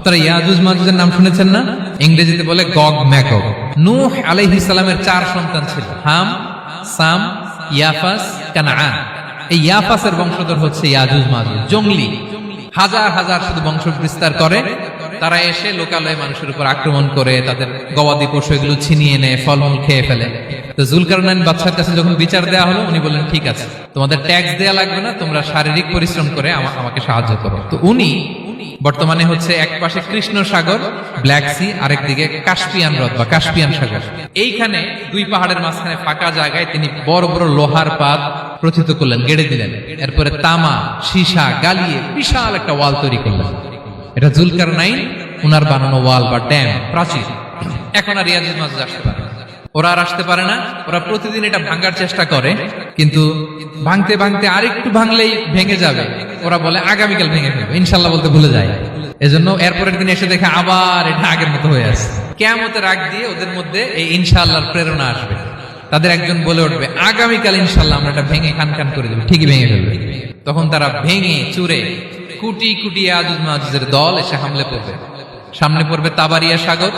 আপনারা ইয়াজুজ মাজুজের নাম শুনেছেন না? ইংরেজিতে বলে গগ ম্যাগগ। নূহ আলাইহিস সালামের 4 সন্তান ছিল, হাম, সাম, ইয়াফাস, কানাআন। এই ইয়াফাসের বংশধর হচ্ছে ইয়াজুজ মাজুজ, জঙ্গলি, হাজার হাজার শুধু বংশ বিস্তার করে। তারা এসে লোকালয়ে মানুষের উপর আক্রমণ করে, তাদের গবাদি পশু এগুলো ছিনিয়ে নেয়, ফলমূল খেয়ে ফেলে। তো যুলকারনাইন বাদশার কাছে যখন বিচার দেওয়া হলো, উনি বললেন ঠিক আছে, তোমাদের ট্যাক্স দেয়া লাগবে না, তোমরা শারীরিক পরিশ্রম করে আমাকে সাহায্য করো। তো উনি বর্তমানে হচ্ছে এক পাশে কৃষ্ণ সাগর, ব্ল্যাক সি, আরেকদিকে কাস্পিয়ান হ্রদ বা কাস্পিয়ান সাগর। এইখানে 2 পাহাড়ের মাঝখানে ফাঁকা জায়গায় তিনি বড় বড় লোহার পাত প্রথিত করলেন, গেড়ে দিলেন। এরপরে তামা, সীসা গালিয়ে বিশাল একটা ওয়াল তৈরি করলেন। এটা যুলকারনাইন উনার বানানো ওয়াল বা ড্যাম, প্রাচীর। এখন আর ইয়াজুজ মাজুজ আসতে পারে না, ওরা আর আসতে পারে না। ওরা প্রতিদিন এটা ভাঙার চেষ্টা করে, কিন্তু ভাঙতে ভাঙতে আরেকটু ভাঙলেই ভেঙে যাবে। ওরা বলে আগামীকাল ভেঙে ফেলবে, ইনশাল্লাহ বলতে ভুলে যায়। এজন্য এরপরের দিন এসে দেখে আবার এটা আগের মতো হয়ে আছে। কিয়ামতের আগ দিয়ে ওদের মধ্যে এই ইনশাআল্লাহর প্রেরণা আসবে। তাদের একজন বলে উঠবে, আগামীকাল ইনশাআল্লাহ আমরা এটা ভেঙে খান খান করে দেবো, ঠিকই ভেঙে ফেলবে। তখন তারা ভেঙে চুরে কুটি কুটি ইয়াজুজ মাজুজের দল এসে হামলে পড়বে। সামনে পড়বে তাবারিয়া সাগর,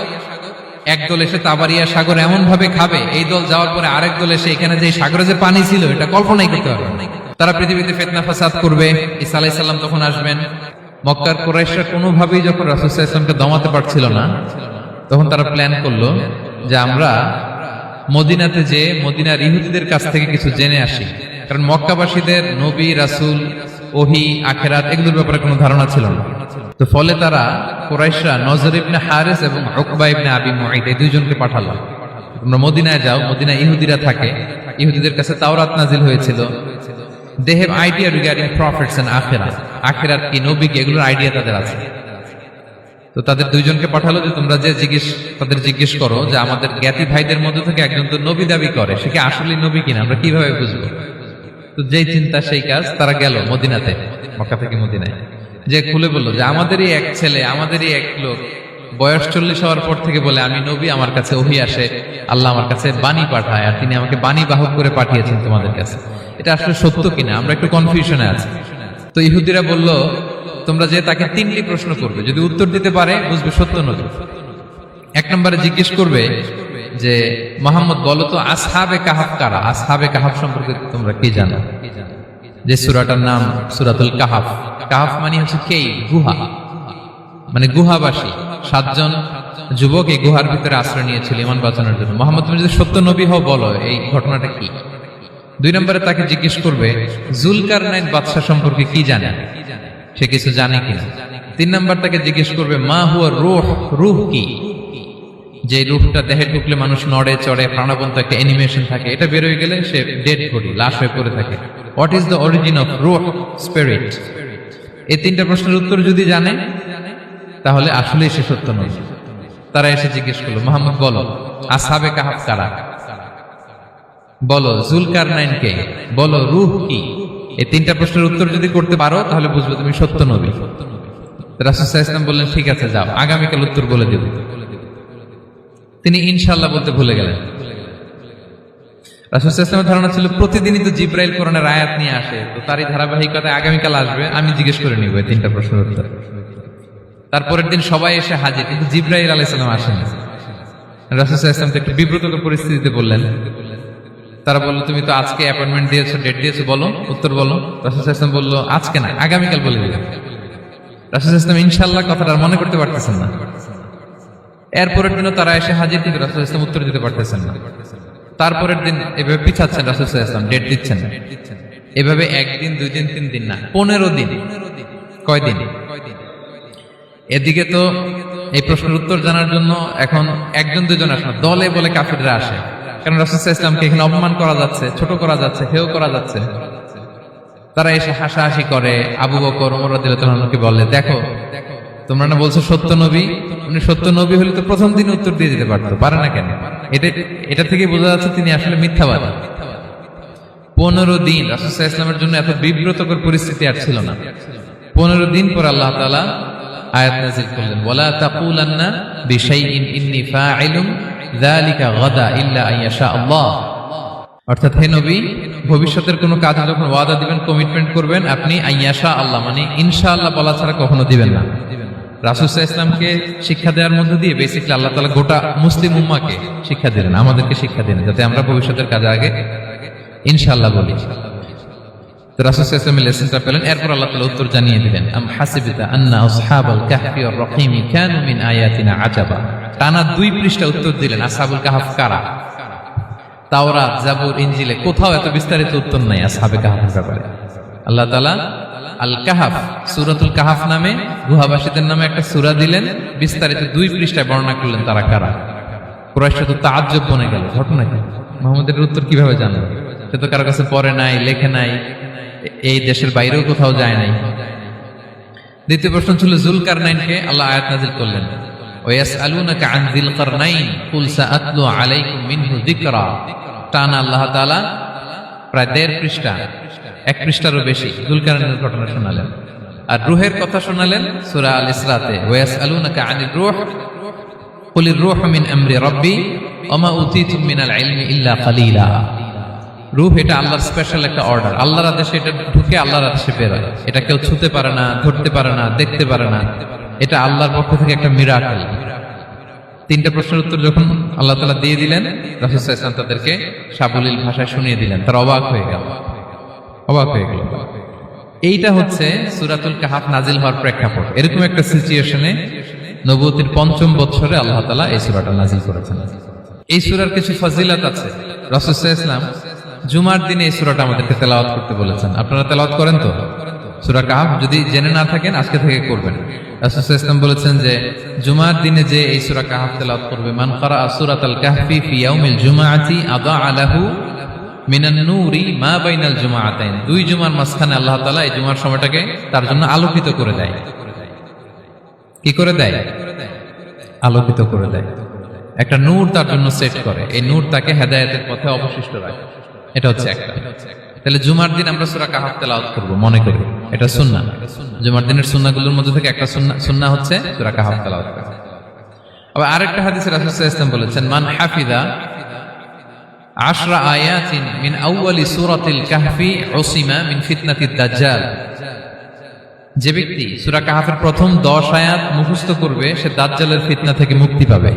একদল এসে তাবারিয়া সাগর এমন ভাবে খাবে, এই দল যাওয়ার পরে আরেক দল এসে এখানে যে সাগরে যে পানি ছিল এটা কল্পনাই করতে পারবে না। তারা পৃথিবীতে ফিতনা ফাসাদ করবে। ঈসা আলাইহিস সালাম তখন আসবেন। মক্কার কুরাইশরা কোনোভাবেই যখন রাসূল সাল্লাল্লাহু আলাইহি ওয়াসাল্লামকে দমাতে পারছিল না, তখন তারা প্ল্যান করলো যে আমরা মদিনাতে যে মদিনার ইহুদিদের কাছ থেকে কিছু জেনে আসি। কারণ মক্কাবাসীদের নবী, রাসূল, ওহী, আখিরাত এগুলোর ব্যাপারে কোনো ধারণা ছিল না। তো ফলে তারা কুরাইশরা নজর ইবনে হারিস এবং উকবা ইবনে আবি মুঈত এই 2 জনকে পাঠালো, তোমরা মদিনায় যাও, মদিনায় ইহুদিরা থাকে, ইহুদিদের কাছে তাওরাত নাজিল হয়েছিল। They have idea regarding prophets and আখিরাত, আখিরাত কি, নবী কি, এগুলোর আইডিয়া তাদের আছে। তো তাদের 2 জনকে পাঠালো যে তোমরা যে তাদের জিজ্ঞেস করো যে আমাদের জ্ঞাতি ভাইদের মধ্যে থেকে একজন তো নবী দাবি করে, সে কি আসলে নবী কিনা, আমরা কিভাবে বুঝবো? তো যেই চিন্তা সেই কাজ, তারা গেল মদিনাতে, মক্কা থেকে মদিনায়, যে খুলে বললো যে আমাদেরই এক ছেলে, আমাদেরই এক লোক বয়স 40 হওয়ার পর থেকে বলে আমি নবী, আমার কাছে ওহী আসে, আল্লাহ আমার কাছে বাণী পাঠায়, আর তিনি আমাকে বাণী বাহক করে পাঠিয়েছেন তোমাদের কাছে। এটা আসলে সত্য কিনা, আমরা একটু কনফিউশনে আছি। তো ইহুদিরা বলল তোমরা যে তাকে 3টি প্রশ্ন করবে, যদি উত্তর দিতে পারে বুঝবে সত্য নবী। 1 নম্বরে জিজ্ঞেস করবে যে মুহাম্মদ বলো তো আসহাবে কাহাফ কারা, আসহাবে কাহাফ সম্পর্কে তোমরা কি জানো? যে সূরাটার নাম সূরাতুল কাহাফ। কাহাফ মানে হচ্ছে কেই, গুহা, মানে গুহাবাসী। 7 জন যুবক এই গুহার ভিতরে আশ্রয় নিয়েছিল ঈমান বাঁচানোর জন্য। মুহাম্মদ তুমি যদি সত্য নবী হও বলো এই ঘটনাটা কি। 2 নম্বরে তাকে জিজ্ঞেস করবে যুলকারনাইন বাদশা সম্পর্কে কি জানে, সে কিছু জানে কিনা। 3 নম্বর তাকে জিজ্ঞেস করবে মা হুয়া রূহ, রূহ কি, যে রূহটা দেহে ঢুকলে মানুষ নড়ে চড়ে, প্রাণবন্ত একটা অ্যানিমেশন থাকে, এটা বের হয়ে গেলে সে ডেড বডি, লাশ হয়ে পড়ে থাকে। What is the origin of রূহ, স্পিরিট। এই 3টা প্রশ্নের উত্তর যদি জানে তাহলে আসলেই সে সত্য নয়। তারা এসে জিজ্ঞেস করলো মুহাম্মদ বলো আসহাবে কাহাফ কারা, বলো যুলকারনাইন কে, বলো রূহ কি। এই 3টা প্রশ্নের উত্তর যদি করতে পারো তাহলে বুঝবে তুমি সত্য নবী। রাসূল সাল্লাল্লাহু আলাইহি ওয়াসাল্লাম বললেন ঠিক আছে যাও, আগামীকাল উত্তর বলে দেব। তিনি ইনশাআল্লাহ বলতে ভুলে গেলেন। রাসূল সাল্লাল্লাহু আলাইহি ওয়াসাল্লামের ধারণা ছিল প্রতিদিনই তো জিবরাইল কোরআনের আয়াত নিয়ে আসে, তো তারই ধারাবাহিকতায় আগামীকাল আসবে, আমি জিজ্ঞেস করে নিব এই 3টা প্রশ্নের উত্তর। তারপরের দিন সবাই এসে হাজির, কিন্তু জিবরাইল আলাইহিস সালাম আসেন। রাসূল সাল্লাল্লাহু আলাইহি ওয়াসাল্লাম একটু বিব্রতকর পরিস্থিতিতে বললেন। তারা বলল তুমি তো আজকে অ্যাপয়েন্টমেন্ট দিয়েছো, ডেট দিয়েছো, বলো উত্তর বলো। রাসূল সাল্লাল্লাহু আলাইহি ওয়াসাল্লাম বলল আজকে না, আগামীকাল বলে দিলাম। রাসূল সাল্লাল্লাহু আলাইহি ওয়াসাল্লাম ইনশাআল্লাহ কথাটা মনে করতে পারতেছেন না। এরপরের দিনও তারা এসে হাজির, কিন্তু রাসূল সাল্লাল্লাহু আলাইহি ওয়াসাল্লাম উত্তর দিতে পারতেছেন না। তারপরের দিন এভাবে পিছাচ্ছেন, রাসূল সাল্লাল্লাহু আলাইহি ওয়াসাল্লাম ডেট দিচ্ছেন না। এভাবে 1 দিন 2 দিন 3 দিন না, 15 দিন। কয় দিন? এদিকে তো এই প্রশ্নের উত্তর জানার জন্য এখন 1-2 জন আসে না, দলে বলে কাফিররা আসে। কারণ রাসূল সাল্লাল্লাহু আলাইহি ওয়াসাল্লামকে এখানে অপমান করা যাচ্ছে, ছোট করা যাচ্ছে, হেয় করা যাচ্ছে। তারা এসে হাসাহাসি করে। আবু বকর, ওমর রাদিয়াল্লাহু আনহুকে বলে দেখো তোমরা না বলছো সত্য নবী, উনি সত্য নবী হলে তো প্রথম দিন উত্তর দিয়ে দিতে পারতো, পারে না কেন? এটা থেকে বোঝা যাচ্ছে তিনি আসলে মিথ্যাবাদী। 15 দিন রাসূল সাল্লাল্লাহু আলাইহি ওয়াসাল্লামের জন্য এত বিব্রতকর পরিস্থিতি আর ছিল না। 15 দিন পর আল্লাহ তাআলা আয়াত নাযিল করলেন ওয়ালা তাকুলান্না বিশাইইন ইন্নী ফাইলুম যালিকা গাদা ইল্লা আইয়াশা আল্লাহ। অর্থাৎ হে নবী, ভবিষ্যতের কোনো কাজে যখন ওয়াদা দিবেন, কমিটমেন্ট করবেন, আপনি আইয়াশা আল্লাহ মানে ইনশাআল্লাহ বলা ছাড়া কখনো দিবেন না। রাসূল সাল্লাল্লাহু আলাইহি ওয়াসাল্লামকে শিক্ষা দেওয়ার মধ্য দিয়ে বেসিক্যালি আল্লাহ তাআলা গোটা মুসলিম উম্মাহকে শিক্ষা দিলেন, আমাদেরকে শিক্ষা দিলেন, যাতে আমরা ভবিষ্যতের কাজে আগে ইনশাআল্লাহ বলি। তো রাসূল সাল্লাল্লাহু আলাইহি ওয়াসাল্লাম লেসনটা পেলেন, এরপর আল্লাহ তাআলা উত্তর জানিয়ে দিলেন, আম হাসিবতা আন্না আসহাবাল কাহফি ওয়ার রহিমি কানু মিন আয়াতিনা আজাবা। টানা 2 পৃষ্ঠা উত্তর দিলেন আসহাবুল কাহফ কারা। তাওরাত, জাবুর, ইনজিলে কোথাও এত বিস্তারিত উত্তর নাই আসহাবে কাহফের ব্যাপারে। আল্লাহ তাআলা আল কাহাফ, সূরাতুল কাহাফ নামে গুহাবাসীদের নামে একটা সূরা দিলেন, বিস্তারিত 2 পৃষ্ঠায় বর্ণনা করলেন তারা কারা। কুরাইশরা তো তাআজ্জুব বনে গেল, ঘটনা কি, মুহাম্মদের উত্তর কিভাবে জানবে? সে তো কারো কাছে পড়ে নাই, লেখে নাই, এই দেশের বাইরেও কোথাও যায় নাই। দ্বিতীয় প্রশ্ন ছিল যুলকারনাইনকে আল্লাহ আয়াত নাযিল করলেন, ওয়াসআলুনাকা আন যিলকারনাইন কুল সাআতলু আলাইকুম মিনহু যিকরা। টানা আল্লাহ তাআলা প্রায় 1.5 পৃষ্ঠা, 1 পৃষ্ঠারও বেশি যুলকারনাইনের ঘটনা শোনালেন। আর রূহের কথা শোনালেন সূরা আল ইসরাতে, ওয়াসআলুনাকা আনির রূহ কুলির রূহু মিন আমরি রাব্বি ওয়া মা উতীতুম মিনাল ইলমি ইল্লা কালিলা। রূহ এটা আল্লাহর স্পেশাল একটা অর্ডার, আল্লাহর আদেশে এটা ঢুকে আল্লাহর আদেশে বের হয়। এটা কেউ ছুতে পারে না, ধরতে পারে না, দেখতে পারে না, এটা আল্লাহর পক্ষ থেকে একটা মিরাকেল। 3টা প্রশ্নের উত্তর যখন আল্লাহ তাআলা দিয়ে দিলেন, রাসূল সাল্লাল্লাহু আলাইহি ওয়াসাল্লাম তাদেরকে সাবলীল ভাষায় শুনিয়ে দিলেন, তারা অবাক হয়ে গেল। এইটা হচ্ছে সূরাতুল কাহাফ নাজিল হওয়ার প্রেক্ষাপট। এরকম একটা সিচুয়েশনে নবুয়তির 5ম বছরে আল্লাহ তাআলা এই সূরাটা নাজিল করেছেন। এই সূরার কিছু ফজিলত আছে। রাসূল সাল্লাল্লাহু আলাইহি ওয়াসাল্লাম জুমার দিনে এই সূরাটা আমাদেরকে তেলাওয়াত করতে বলেছেন। আপনারা তেলাওয়াত করেন তো সূরা কাহাফ? যদি জেনে না থাকেন আজকে থেকে করবেন। রাসূল সাল্লাল্লাহু আলাইহি ওয়াসাল্লাম বলেছেন যে জুমার দিনে যে এই সূরা কাহাফ তেলাওয়াত করবে, মান ক্বারা সূরাতাল কাহফি ফি ইয়াউমিল জুমআতি আযা লাহু মিনান নূরি মা বাইনাল জুমআতাইন। 2 জুমার মাঝখানে আল্লাহ তাআলা এই জুমার সময়টাকে তার জন্য আলোকিত করে দেয়। কি করে দেয়? আলোকিত করে দেয়। একটা নূর তার জন্য সেট করে, এই নূর তাকে হেদায়েতের পথে অবশিষ্ট রাখে। এটা হচ্ছে একটা। তাহলে জুমার দিন আমরা সূরা কাহাফ তেলাওয়াত করব, মনে করি এটা সুন্নাহ। জুমার দিনের সুন্নাহগুলোর মধ্যে থেকে একটা সুন্নাহ হচ্ছে সূরা কাহাফ তেলাওয়াত করা। আবার আরেকটা হাদিসে রাসূল সাল্লাল্লাহু আলাইহি ওয়াসাল্লাম বলেছেন, মান হাফিযা 10 আয়াতিন মিন আউয়ালি সূরাতিল কাহফি উসিমা মিন ফিতনাতিদ দাজ্জাল। যে ব্যক্তি সূরা কাহাফের প্রথম 10 আয়াত মুখস্থ করবে সে দাজ্জালের ফিতনা থেকে মুক্তি পাবে।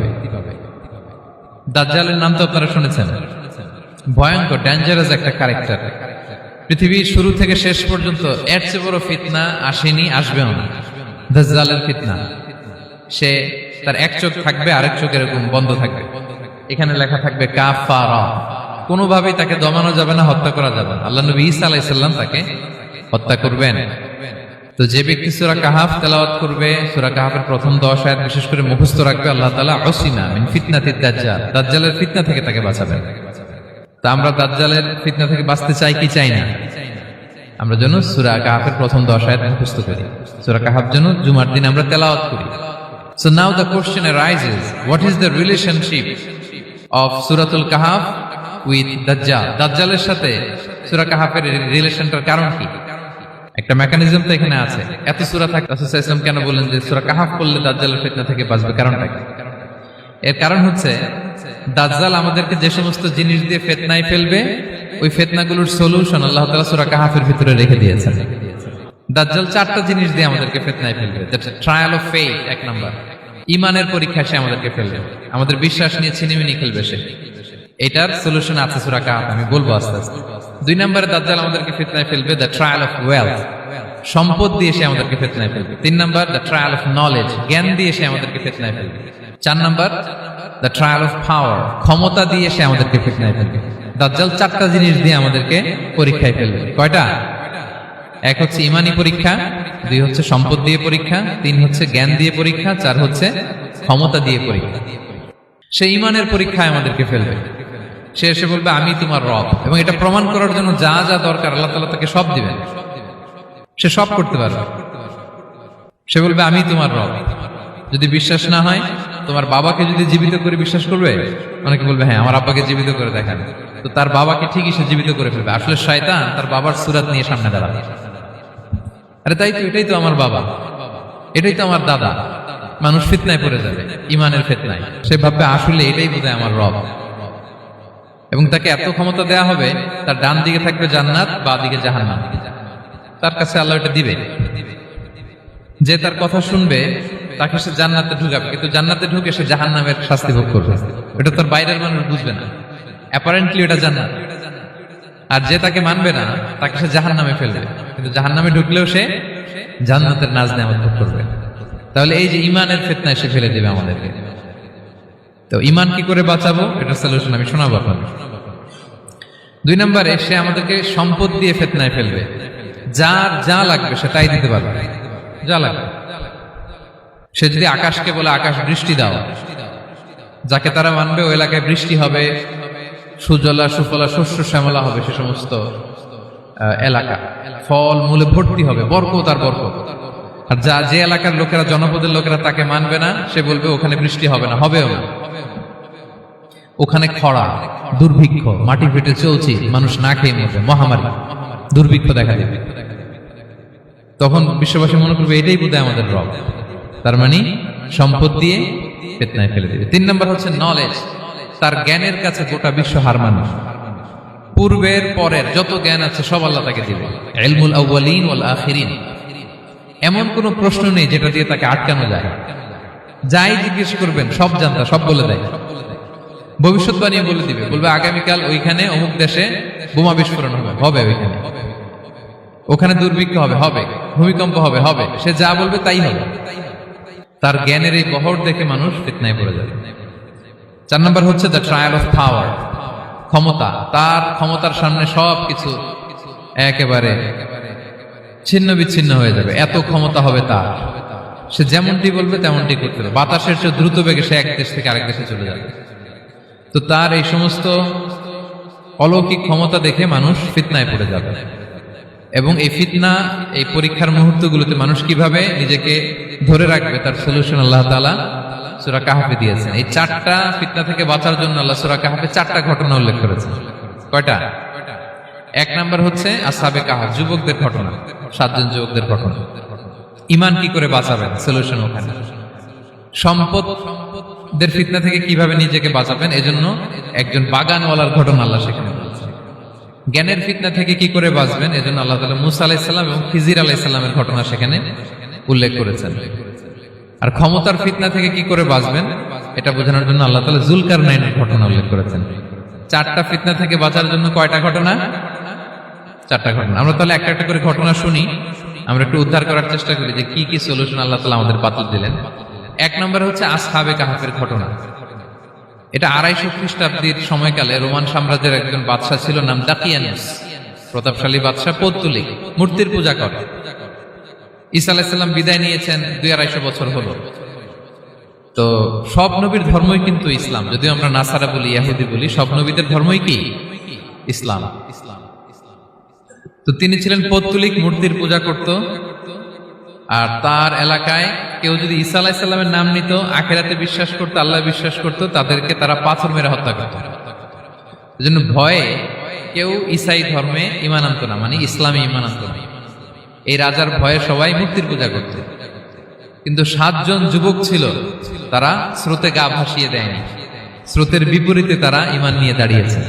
দাজ্জালের নাম তো আপনারা শুনেছেন, ভয়ঙ্কর ডেঞ্জারাস একটা ক্যারেক্টার। পৃথিবীর শুরু থেকে শেষ পর্যন্ত এর চেয়ে বড় ফিতনা আসেনি, আসবেও না। দাজ্জালের ফিতনা, সে তার এক চোখ থাকবে, আরেক চোখ এরকম বন্ধ থাকবে, এখানে লেখা থাকবে কাফারা। কোনোভাবেই তাকে দমানো যাবে না, হত্যা করা যাবে না। আল্লাহ নবী ঈসা আলাইহিস সালাম তাকে হত্যা করবেন। তো যে ব্যক্তি সূরা কাহাফ তেলাওয়াত করবে, সূরা কাহাফের প্রথম 10 আয়াত বিশেষ করে মুখস্থ রাখবে, আল্লাহ তাআলা উসিমা মিন ফিতনাতিদ দাজ্জাল, দাজ্জালের ফিতনা থেকে তাকে বাঁচাবেন। তা আমরা দাজ্জালের ফিতনা থেকে বাঁচতে চাই কি চাই না? আমরা যেন সূরা কাহাফের প্রথম 10 আয়াত মুখস্থ করি, সূরা কাহাফ যেন জুমার দিন আমরা তেলাওয়াত করি। So now the question arises, what is the relationship of সূরাতুল কাহাফ with দাজ্জাল? দাজ্জালের সাথে সূরা কাহাফের রিলেশনটার কারণ কি? একটা মেকানিজম তো এখানে আছে। এত সূরা থাকে, রাসূল সাল্লাল্লাহু আলাইহি ওয়াসাল্লাম কেন বললেন যে সূরা কাহাফ পড়লে দাজ্জালের ফিতনা থেকে বাঁচবে? কারণটা কি? এর কারণ হচ্ছে দাজ্জাল আমাদেরকে যে সমস্ত জিনিস দিয়ে ফিতনায় ফেলবে, ওই ফিতনাগুলোর সলিউশন আল্লাহ তাআলা সূরা কাহাফের ভিতরে রেখে দিয়েছেন। দাজ্জাল 4টা জিনিস দিয়ে আমাদেরকে ফিতনায় ফেলবে। That's trial of faith, 1 number. ঈমানের পরীক্ষা সে আমাদেরকে ফেলবে, আমাদের বিশ্বাস নিয়ে ছিনিমিনি খেলবে সে। এটার সলিউশন আছে সূরা কাহাফ, আমি বলবো আস্তে আস্তে। 2 নম্বরে দাজ্জাল আমাদেরকে ফিতনায় ফেলবে, দ্য ট্রায়াল অফ ওয়েলথ, সম্পদ দিয়ে সে আমাদেরকে ফিতনায় ফেলবে। 3 নম্বর দ্য ট্রায়াল অফ নলেজ, জ্ঞান দিয়ে সে আমাদেরকে ফিতনায় ফেলবে। 4 নম্বর দ্য ট্রায়াল অফ পাওয়ার, ক্ষমতা দিয়ে সে আমাদেরকে ফিতনায় ফেলবে। দাজ্জাল 4টা জিনিস দিয়ে আমাদেরকে পরীক্ষায় ফেলবে। কয়টা? 1 হচ্ছে ইমানি পরীক্ষা, 2 হচ্ছে সম্পদ দিয়ে পরীক্ষা, 3 হচ্ছে জ্ঞান দিয়ে পরীক্ষা, 4 হচ্ছে ক্ষমতা দিয়ে পরীক্ষা। সে ইমানের পরীক্ষায় আমাদেরকে ফেলবে। সে এসে বলবে আমি তোমার রব, এবং এটা প্রমাণ করার জন্য যা যা দরকার আল্লাহ তাআলা তাকে সব দিবেন, সে সব করতে পারবে। সে বলবে আমি তোমার রব। যদি বিশ্বাস না হয়, তোমার বাবাকে যদি জীবিত করে বিশ্বাস করবে? অনেকে বলবে হ্যাঁ আমার আব্বাকে জীবিত করে দেখান। তো তার বাবাকে ঠিকই সে জীবিত করে ফেলবে। আসলে শয়তান তার বাবার সূরত নিয়ে সামনে দাঁড়াবে, আরে তাই তো, এটাই তো আমার বাবা, এটাই তো আমার দাদা। মানুষ ফিতনায় পড়ে যাবে, ইমানের ফিতনায়। সে ভাববে আসলে এটাই বোধহয় আমার রব, এবং তাকে এত ক্ষমতা দেয়া হবে, তার ডান দিকে থাকবে জান্নাত, বাঁ দিকে জাহান্নাম। তার কাছে আল্লাহ এটা দিবে। যে তার কথা শুনবে তাকে সে জান্নাতে ঢুকাবে, কিন্তু জান্নাতে ঢুকে সে জাহান্নামের শাস্তি ভোগ করবে। এটা তার বাইরের মানুষ বুঝবে না, অ্যাপারেন্টলি এটা জান্নাত। আর যে তাকে মানবে না তাকে সে জাহান্নামে ফেলবে, কিন্তু জাহান্নামে ঢুকলেও সে জান্নাতের নাজ নেয়ামত ভোগ করবে। তাহলে এই যে ইমানের ফিতনায় সে ফেলে দেবে আমাদেরকে। তো ইমান কি করে বাঁচাবো, এটা সলিউশন আমি শোনাবো আপনাদের। 2 নম্বরে সে আমাদেরকে সম্পদ দিয়ে ফিতনায় ফেলবে। যার যা লাগবে সে তাই দিতে পারবে, যা লাগবে। সে যদি আকাশকে বলে আকাশ বৃষ্টি দাও, যাকে তারা মানবে ওই এলাকায় বৃষ্টি হবে, সুজলা সুফলা শস্য শ্যামলা হবে, সে সমস্ত এলাকা ফল মূলে ভর্তি হবে, বরকত আর বরকত। আর যে এলাকার লোকেরা, জনপদের লোকেরা তাকে মানবে না, সে বলবে ওখানে বৃষ্টি হবে না, হবেও না, ওখানে খরা, দুর্ভিক্ষ, মাটি ফেটে চলছে, মানুষ না খেয়ে মরবে, মহামারী, দুর্ভিক্ষ দেখা দেবে। তখন বিশ্ববাসী মনে করবে এটাই বোধহয় আমাদের রব। তার মানে সম্পদ দিয়ে ফিতনায় ফেলে দেবে। 3 নম্বর হচ্ছে নলেজ। তার জ্ঞানের কাছে গোটা বিশ্ব হার মানবে। পূর্বের পরের যত জ্ঞান আছে সব আল্লাহ তাকে দিবে। ইলমুল আউয়ালিন ওয়াল আখিরিন, এমন কোন প্রশ্ন নেই যেটা দিয়ে তাকে আটকানো যায়। যাই জিজ্ঞেস করবেন সব জানতা, সব বলে দেয়। ভবিষ্যৎবাণী বলে দিবে, বলবে আগামীকাল ওইখানে অমুক দেশে বোমা বিস্ফোরণ হবে, হবে ওইখানে, ওখানে দুর্ভিক্ষ হবে, হবে, ভূমিকম্প হবে, হবে। সে যা বলবে তাই হবে। তার জ্ঞানের এই বহর দেখে মানুষ ফিতনায় পড়ে যাবে। 4 নম্বর হচ্ছে দ্য ট্রায়াল অফ পাওয়ার, ক্ষমতা। তার ক্ষমতার সামনে সবকিছু একেবারে ছিন্ন বিচ্ছিন্ন হয়ে যাবে, এত ক্ষমতা হবে তার। সে যেমনটি বলবে তেমনটি করতে হবে। বাতাসের চেয়ে দ্রুত বেগে সে এক দেশ থেকে আরেক দেশে চলে যাবে। তো তার এই সমস্ত অলৌকিক ক্ষমতা দেখে মানুষ ফিতনায় পড়ে যাবে। এবং এই ফিতনা, এই পরীক্ষার মুহূর্তগুলোতে মানুষ কিভাবে নিজেকে ধরে রাখবে তার সলিউশন আল্লাহ তাআলা সূরা কাহফে দিয়েছেন। এই 4টা ফিতনা থেকে বাঁচার জন্য আল্লাহ সূরা কাহফে 4টা ঘটনা উল্লেখ করেছেন। কয়টা? 1 নাম্বার হচ্ছে আসহাবে কাহফ, যুবকদের ঘটনা, 7 জন যুবকদের ঘটনা। ঈমান কি করে বাঁচাবেন, সলিউশন ওখানে। সম্পদের ফিতনা থেকে কিভাবে নিজেকে বাঁচাবেন, এজন্য একজন বাগানওয়ালার ঘটনা আল্লাহ সেখানে বলেছেন। জ্ঞানের ফিতনা থেকে কি করে বাঁচবেন, এজন্য আল্লাহ তাআলা মুসা আলাইহিস সালাম এবং খিজির আলাইহিস সালামের ঘটনা সেখানে উল্লেখ করেছেন। আর ক্ষমতার ফিতনা থেকে কি করে বাঁচবেন এটা বোঝানোর জন্য আল্লাহ তাআলা যুলকারনাইনের ঘটনা উল্লেখ করেছেন। 4টা ফিতনা থেকে বাঁচার জন্য কয়টা ঘটনা? 4টা ঘটনা। আমরা তাহলে একটা একটা করে ঘটনা শুনি, আমরা একটু উদ্ধার করার চেষ্টা করি যে কি কি সলিউশন আল্লাহ তাআলা আমাদের বাতলে দিলেন। 1 নম্বর হচ্ছে আসহাবে কাহফের ঘটনা। এটা 250 খ্রিস্টাব্দের সময়কালে রোমান সাম্রাজ্যের একজন বাদশা ছিল, নাম দাকিয়ানুস, প্রতাপশালী বাদশা, পৌত্তলিক, মূর্তির পূজা করে। ঈসা আলাইহিস সালাম বিদায় নিয়েছেন, 200-250 বছর হলো। তো সব নবীর ধর্মই কিন্তু ইসলাম, যদিও আমরা নাসারা বলি, ইহুদি বলি, সব নবীদের ধর্মই কি ইসলাম। তো তিনি ছিলেন পৌত্তলিক, মূর্তির পূজা করত। আর তার এলাকায় কেউ যদি ঈসা আলাইহিস সালামের নাম নিত, আখিরাতে বিশ্বাস করত, আল্লাহ বিশ্বাস করত, তাদেরকে তারা পাথর মেরে হত্যা করত। এজন্য ভয়ে কেউ ঈসাই ধর্মে ঈমান আনতো না, মানে ইসলামে ঈমান আনতো না। এই রাজার ভয়ে সবাই মূর্তির পূজা করত। কিন্তু 7 জন যুবক ছিল, তারা স্রোতে গা ভাসিয়ে দেয়নি, স্রোতের বিপরীতে তারা ঈমান নিয়ে দাঁড়িয়েছে।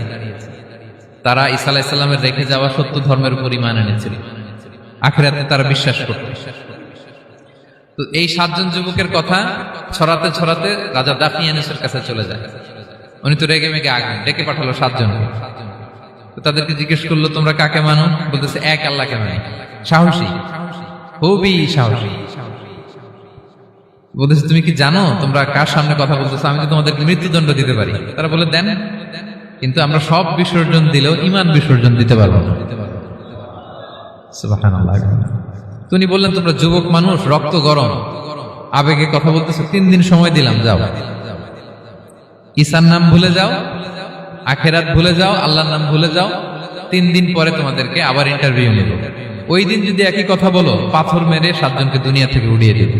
তারা ঈসা আলাইহিস সালামের রেখে যাওয়া সত্য ধর্মের উপর ঈমান এনেছিল, আখিরাতে তারা বিশ্বাস করত। তো এই 7 জন যুবকের কথা ছড়াতে ছড়াতে রাজা দাকিয়ানুসের কাছে চলে যায়। উনি তো রেগে মেগে আগুন, ডেকে পাঠালো 7 জনকে। তো তাদেরকে জিজ্ঞেস করলো, তোমরা কাকে মানো? বলতেছে এক আল্লাহকে মানি। সাহসী, খুবই সাহসী। বলতেছে তুমি কি জানো তোমরা কার সামনে কথা বলতেছো? আমি তো তোমাদেরকে মৃত্যুদণ্ড দিতে পারি। তারা বলে দেন, কিন্তু আমরা সব বিসর্জন দিলেও ঈমান বিসর্জন দিতে পারবো না। সুবহানাল্লাহ। তিনি বললেন, তোমরা যুবক মানুষ, রক্ত গরম, আবেগে কথা বলতেছো, 3 দিন সময় দিলাম, যাও, ঈসার নাম ভুলে যাও, আখিরাত ভুলে যাও, আল্লাহর নাম ভুলে যাও। 3 দিন পরে তোমাদেরকে আবার ইন্টারভিউ নেব। ওই দিন যদি একই কথা বলো, পাথর মেরে 7 জনকে দুনিয়া থেকে উড়িয়ে দেব।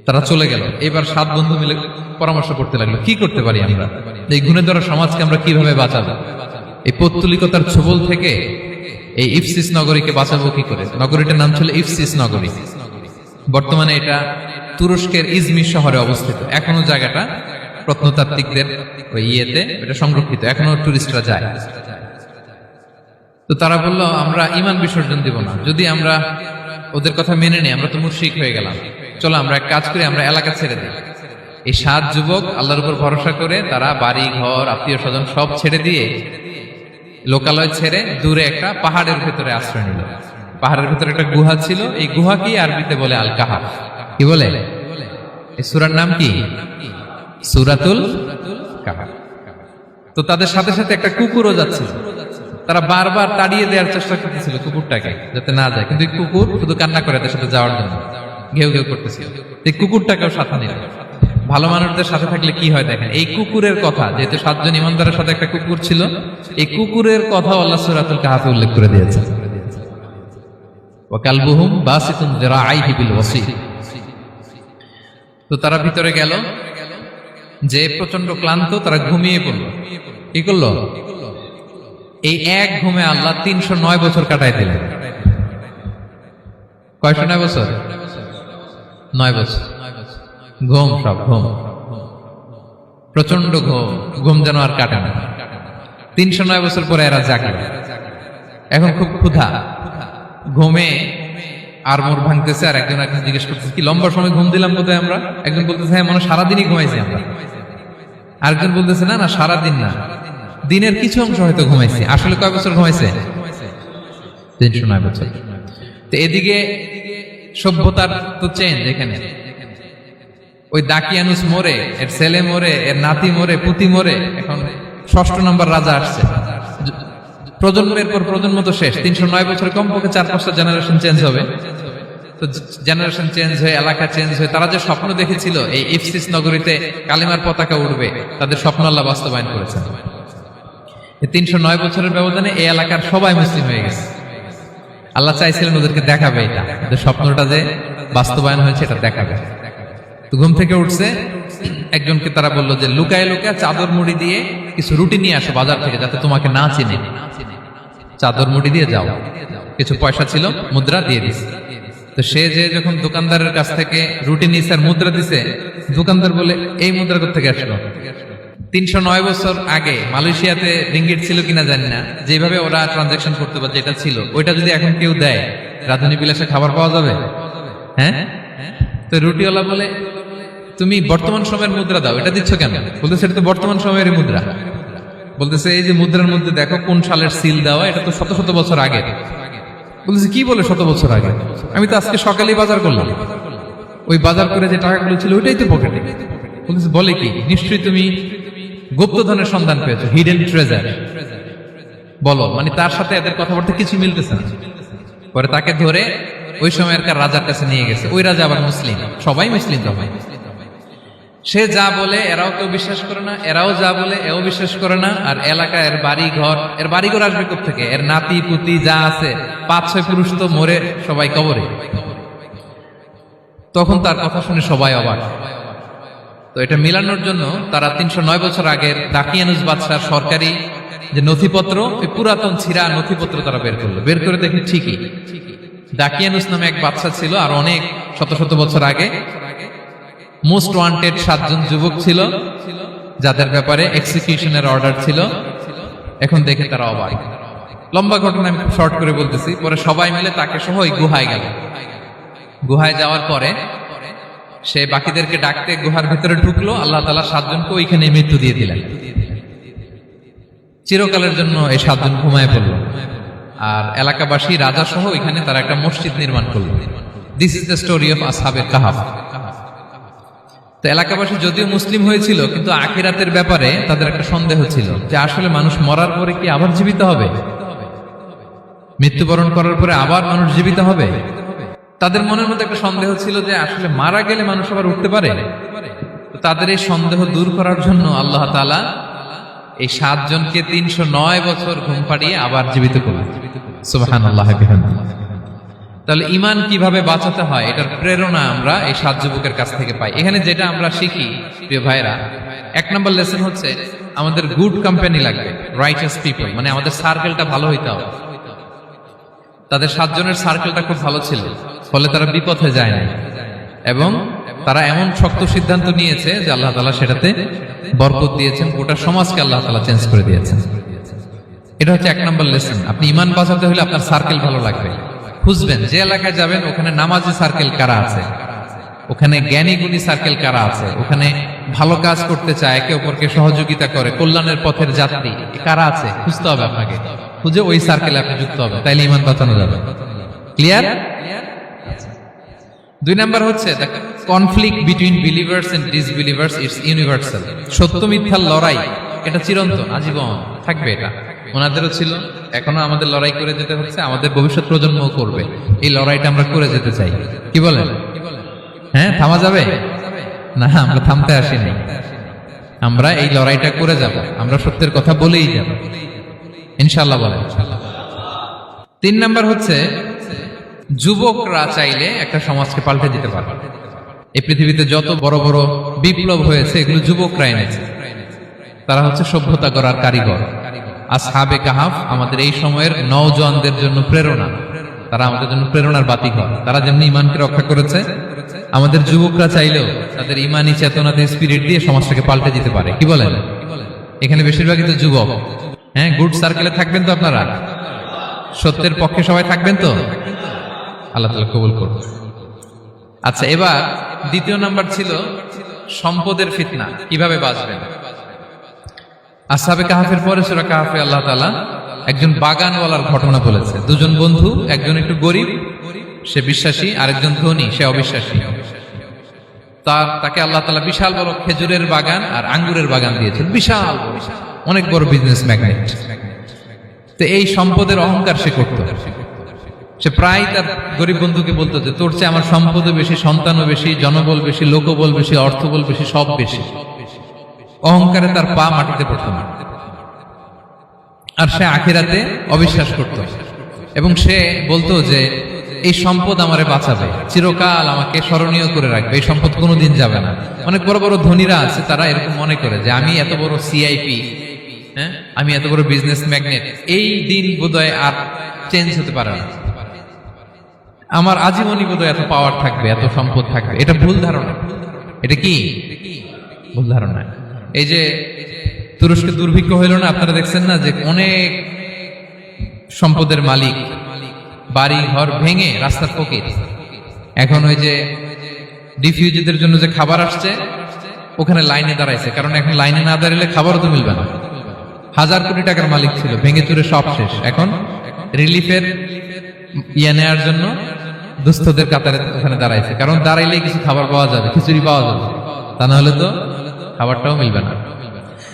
তারা চলে গেল। এবার 7 বন্ধু মিলে পরামর্শ করতে লাগলো, কি করতে পারি আমরা, এই গুণে ধরা সমাজকে আমরা কিভাবে বাঁচাবো, এই পৌত্তলিকতার ছোবল থেকে এই ইফসিস নগরীকে বাঁচাবো কি করে। নগরীটার নাম ছিল ইফসিস নগরী। বর্তমানে এটা তুরস্কের ইজমির শহরে অবস্থিত। এখনো জায়গাটা প্রত্নতাত্ত্বিকদের ওই ইয়েতে এটা সংরক্ষিত, এখনো টুরিস্টরা যায়। তো তারা বলল, আমরা ঈমান বিসর্জন দিব না, যদি আমরা ওদের কথা মেনে নেই, আমরা তো মুশরিক হয়ে গেলাম, চলো আমরা এক কাজ করি, আমরা এলাকা ছেড়ে দিই। এই 7 যুবক আল্লাহর উপর ভরসা করে তারা বাড়ি ঘর আত্মীয় স্বজন সব ছেড়ে দিয়ে লোকালয় ছেড়ে দূরে একটা পাহাড়ের ভেতরে আশ্রয় নিল। পাহাড়ের ভেতরে একটা গুহা ছিল, এই গুহাকে আরবিতে বলে আল কাহাফ। কি বলে? এই সূরার নাম কি? সূরাতুল কাহাফ। তো তাদের সাথে সাথে একটা কুকুরও যাচ্ছিল, তারা বারবার তাড়িয়ে দেওয়ার চেষ্টা করতেছিল কুকুরটাকে যাতে না যায়, কিন্তু এই কুকুর শুধু কান্না করে তার সাথে যাওয়ার জন্য ঘেউ ঘেউ করতেছিল। এই কুকুরটাকেও সাথে নিল। ভালো মানুষদের সাথে থাকলে কি হয় দেখেন, এই কুকুরের কথা, যেহেতু 7 জন ইমানদারের সাথে একটা কুকুর ছিল, এই কুকুরের কথা আল্লাহ সূরাতুল কাহাফে উল্লেখ করে দিয়েছে। ওয়া কালবুহুম বাসিতুন যিরাআইহি বিল ওয়াসিল। তো তারা ভিতরে গেল, যে প্রচন্ড ক্লান্ত, তারা ঘুমিয়ে পড়ল। কি করলো? এই এক ঘুমে আল্লাহ 309 বছর কাটাই দিলেন। কয়শো 9 বছর? 9 বছর ঘুম, সব ঘুম, প্রচন্ড ঘুম, ঘুম যেন আর কাটে না। 309 বছর পরে এরা জাগলো। এখন খুব ক্ষুধা, ঘুমে আর মোর ভাঙতেছে, আর একজন জিজ্ঞেস করতেছে কি লম্বা সময় ঘুম দিলাম কোথায় আমরা? একজন বলতেছে হ্যাঁ, মনে সারাদিনই ঘুমাইছি আমরা। আরেকজন বলতেছে না না, সারাদিন না, দিনের কিছু অংশ হয়তো ঘুমাইছি। আসলে কয় বছর ঘুমাইছে? 309 বছর। তো এদিকে সভ্যতার তো চেঞ্জ। এখানে ওই দাকিয়ানুস মরে, এর ছেলে মরে, এর নাতি মরে, পুতি মরে, এখন 6ষ্ঠ নম্বর রাজা আসছে। প্রজন্মের পর প্রজন্ম তো শেষ। 309 বছরে কমপক্ষে 4-5টা জেনারেশন চেঞ্জ হবে। তো জেনারেশন চেঞ্জ হয়ে, এলাকা চেঞ্জ হয়ে, তারা যে স্বপ্ন দেখেছিল এই ইফসিস নগরীতে কালিমার পতাকা উঠবে, তাদের স্বপ্ন আল্লাহ বাস্তবায়ন করেছেন। 309 বছরের ব্যবধানে এই এলাকার সবাই মুসলিম হয়ে গেছে। আল্লাহ চাইছিলেন ওদেরকে দেখাবে এটা, ওদের স্বপ্নটা যে বাস্তবায়ন হয়েছে এটা দেখাবে। তো ঘুম থেকে উঠছে, একজনকে তারা বললো যে লুকায় লুকায় চাদর মুড়ি দিয়ে কিছু রুটি নিয়ে আসো বাজার থেকে, যাতে তোমাকে না চিনে। চাদর মুড়ি দিয়ে যাও। কিছু পয়সা ছিল, মুদ্রা দিয়ে দিছে। তো সে যে যখন দোকানদারের কাছ থেকে রুটি নিয়েছে আর মুদ্রা দিছে, দোকানদার বলে এই মুদ্রা কোথা থেকে আসলো? 309 বছর আগে মালয়েশিয়াতে রিঙ্গিট ছিল কিনা জানি না, যেভাবে ওরা ট্রানজাকশন করতে পারে, যেটা ছিল ওইটা যদি এখন কেউ দেয়, রাজধানী বিলাসে খাবার পাওয়া যাবে? হ্যাঁ। তো রুটিওয়ালা বলে তুমি বর্তমান সময়ের মুদ্রা দাও, এটা দিচ্ছ কেন? বলতেছে এটা তো বর্তমান সময়ের মুদ্রা। বলতেছে এই যে মুদ্রার মধ্যে দেখো কোন সালের সিল দেওয়া, এটা তো শত শত বছর আগে। বলতেছে কি বলে শত বছর আগে? আমি তো আজকে সকালেই বাজার করলাম, ওই বাজার করে যে টাকাগুলো ছিল ওইটাই তো পকেটে। বলতেছে বলে কি? নিশ্চয়ই তুমি গুপ্তধনের সন্ধান পেয়েছো, হিডেন ট্রেজার। বলো, মানে তার সাথে এদের কথাবার্তা কিছু মিলতেছে না। পরে তাকে ধরে ওই সময়কার রাজার কাছে নিয়ে গেছে। ওই রাজা আবার মুসলিম, সবাই মুসলিম তখন। সে যা বলে এরাও কেউ বিশ্বাস করে না, এরাও যা বলে এও বিশ্বাস করে না। আর এলাকা এর বাড়িঘর আসবে কোত্থেকে? এর নাতি পুতি যা আছে 5-6 পুরুষ তো মরে সবাই কবরে। তখন তার কথা শুনে সবাই অবাক। তো এটা মিলানোর জন্য তারা 309 বছর আগের দাকিয়ানুস বাদশার সরকারি যে নথিপত্র, ওই পুরাতন ছিঁড়া নথিপত্র তারা বের করলো। বের করে দেখি ঠিকই দাকিয়ানুস নামে এক বাদশা ছিল, আর অনেক শত শত বছর আগে মোস্ট ওয়ান্টেড 7 জন যুবক ছিল, যাদের ব্যাপারে এক্সিকিউশনের অর্ডার ছিল। এখন দেখে তারা অবাক। লম্বা ঘটনা আমি খুব শর্ট করে বলতেছি। পরে সবাই মিলে তাকে সহ ওই গুহায় গেল। গুহায় যাওয়ার পরে সে বাকিদেরকে ডাকতে গুহার ভিতরে ঢুকলো। আল্লাহ তাআলা 7 জনকে ওইখানে মৃত্যু দিয়ে দিলেন। চিরকালের জন্য এই 7 জন ঘুমায় পড়ল। আর এলাকাবাসী রাজা সহ ওইখানে তারা একটা মসজিদ নির্মাণ করলো। This is the story of আসহাবে কাহাফ। তো এলাকাবাসী যদিও মুসলিম হয়েছিল, কিন্তু আখিরাতের ব্যাপারে তাদের একটা সন্দেহ ছিল যে আসলে মানুষ মরার পরে কি আবার জীবিত হবে? মৃত্যুবরণ করার পরে আবার মানুষ জীবিত হবে? তাদের মনের মধ্যে একটা সন্দেহ ছিল যে আসলে মারা গেলে মানুষ আবার উঠতে পারে। তো তাদের এই সন্দেহ দূর করার জন্য আল্লাহ তাআলা এই 7 জনকে 309 বছর ঘুম পাড়িয়ে আবার জীবিত করলেন। সুবহানাল্লাহ বিহামদিহি। তাহলে ঈমান কিভাবে বাঁচাতে হয়, এটার প্রেরণা আমরা এই 7 যুবকের কাছ থেকে পাই। এখানে যেটা আমরা শিখি প্রিয় ভাইরা, 1 নম্বর লেসন হচ্ছে আমাদের গুড কোম্পানি লাগবে, রাইটাস পিপল, মানে আমাদের সার্কেলটা ভালো হইতে হবে। তাদের 7 জনের সার্কেলটা খুব ভালো ছিল, ফলে তারা বিপথে যায় না, এবং তারা এমন শক্ত সিদ্ধান্ত নিয়েছে যে আল্লাহ তাআলা সেটাতে বরকত দিয়েছেন, গোটা সমাজকে আল্লাহ তাআলা চেঞ্জ করে দিয়েছেন। এটা হচ্ছে 1 নম্বর লেসন। আপনি ঈমান বাঁচাতে হলে আপনার সার্কেল ভালো লাগবে। খুঁজবেন, যে এলাকায় যাবেন ওখানে নামাজি সার্কেল কারা আছে, ওখানে জ্ঞানী গুণী সার্কেল কারা আছে, ওখানে ভালো কাজ করতে চায়, একে অপরকে সহযোগিতা করে, কল্যাণের পথের যাত্রী কারা আছে খুঁজতে হবে আপনাকে। খুঁজে ওই সার্কেলে আপনি যুক্ত হবে, তাইলে ঈমান বাঁচানো যাবে। ক্লিয়ার? 2 নাম্বার হচ্ছে conflict between believers and disbelievers it's universal. সত্য মিথ্যার লড়াই এটা চিরন্তন, আজীবন থাকবে। এটা ওনাদেরও ছিল, এখনো আমাদের লড়াই করে যেতে হচ্ছে, আমাদের ভবিষ্যৎ প্রজন্মও করবে। এই লড়াইটা আমরা করে যেতে চাই, কি বলেন? হ্যাঁ, থামা যাবে না, আমরা থামতে আসিনি, আমরা এই লড়াইটা করে যাব, আমরা সত্যের কথা বলেই যাব ইনশাআল্লাহ বলেন। 3 নাম্বার হচ্ছে যুবকরা চাইলে একটা সমাজকে পাল্টে দিতে পারে। এই পৃথিবীতে যত বড় বড় বিপ্লব হয়েছে এগুলো যুবকরা এনেছে, তারা হচ্ছে সভ্যতা গড়ার কারিগর। আসহাবে কাহাফ আমাদের এই সময়ের নওজওয়ানদের জন্য প্রেরণা, তারা আমাদের জন্য প্রেরণার বাতিঘর। তারা যেমনি ইমানকে রক্ষা করেছে, আমাদের যুবকরা চাইলেও তাদের ইমানি চেতনাতে স্পিরিট দিয়ে সমাজটাকে পাল্টে দিতে পারে, কি বলেন? এখানে বেশিরভাগই তো যুবক। হ্যাঁ, গুড সার্কেলে থাকবেন তো আপনারা, সত্যের পক্ষে সবাই থাকবেন তো, আল্লাহ তাআলা কবুল করুন। আচ্ছা, এবার 2 নাম্বার ছিল সম্পদের ফিতনা, কিভাবে বাঁচবেন। আসহাবে কাহাফের পরে সূরা কাহাফে আল্লাহ তাআলা একজন বাগানওয়ালার ঘটনা বলেছে। 2 জন বন্ধু, একজন একটু গরিব, সে বিশ্বাসী, আরেকজন ধনী, সে অবিশ্বাসী। তাকে আল্লাহ তাআলা বিশাল বড় খেজুরের বাগান আর আঙ্গুরের বাগান দিয়েছেন, বিশাল অনেক বড় বিজনেস ম্যাগনেট। তো এই সম্পদের অহংকার সে করত। সে প্রায় তার গরিব বন্ধুকে বলতো যে তোর চেয়ে আমার সম্পদও বেশি, সন্তানও বেশি, জনবল বেশি, লোকবল বেশি, অর্থবল বেশি, সব বেশি। অহংকারে তার পা মাটিতে পড়ত না। আর সে আখিরাতে অবিশ্বাস করত এবং সে বলতো যে এই সম্পদ আমারে বাঁচাবে, চিরকাল আমাকে স্মরণীয় করে রাখবে, এই সম্পদ কোনোদিন যাবে না। অনেক বড় বড় ধনীরা আছে, তারা এরকম মনে করে যে আমি এত বড় সিআইপি, হ্যাঁ, আমি এত বড় বিজনেস ম্যাগনেট, এই দিন বোধহয় আর চেঞ্জ হতে পারে না, আমার আজীবনই বোধহয় এত পাওয়ার থাকবে, এত সম্পদ থাকবে। এটা ভুল ধারণা। এটা কি ভুল ধারণা? এই যে তুরস্কে দুর্ভিক্ষ হইল না, আপনারা দেখছেন না যে অনেক সম্পদের মালিক বাড়ি ঘর ভেঙে রাস্তার ফকির। এখন ওই যে ডিফিউজিদের জন্য যে খাবার আসছে ওখানে লাইনে দাঁড়াইছে, কারণ এখন লাইনে না দাঁড়ালে খাবারও তো মিলবে না। 1000 কোটি টাকার মালিক ছিল, ভেঙে চুরে সব শেষ। এখন রিলিফের নেওয়ার জন্য দুস্থদের কাতারে ওখানে দাঁড়াইছে, কারণ দাঁড়াইলেই কিছু খাবার পাওয়া যাবে, খিচুড়ি পাওয়া যাবে, তা না হলে তো খাবারটাও মিলবে না।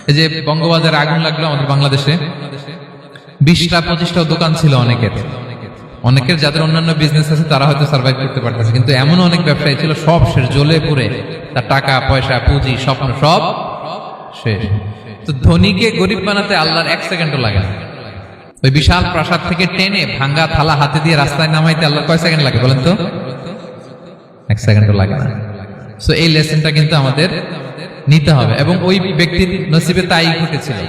এই যে বঙ্গবাজারে আগুন লাগলো আমাদের বাংলাদেশে, 20টা-25টাও দোকান ছিল অনেকের যাদের অন্যান্য বিজনেস আছে তারা হয়তো সার্ভাইভ করতে পারতেছে, কিন্তু এমন অনেক ব্যবসায়ী ছিল সব শেষ, জ্বলে পুড়ে তার টাকা পয়সা পুঁজি স্বপ্ন সব শেষ। তো ধনীকে গরিব বানাতে আল্লাহর 1 সেকেন্ডও লাগে না। ওই বিশাল প্রাসাদ থেকে টেনে ভাঙ্গা থালা হাতে দিয়ে রাস্তায় নামাইতে আল্লাহর কয় সেকেন্ড লাগে বলেন তো? 1 সেকেন্ডও লাগে না। সো এই লেসনটা কিন্তু আমাদের নিতে হবে। এবং ওই ব্যক্তির নসিবে তাই ঘটেছিল,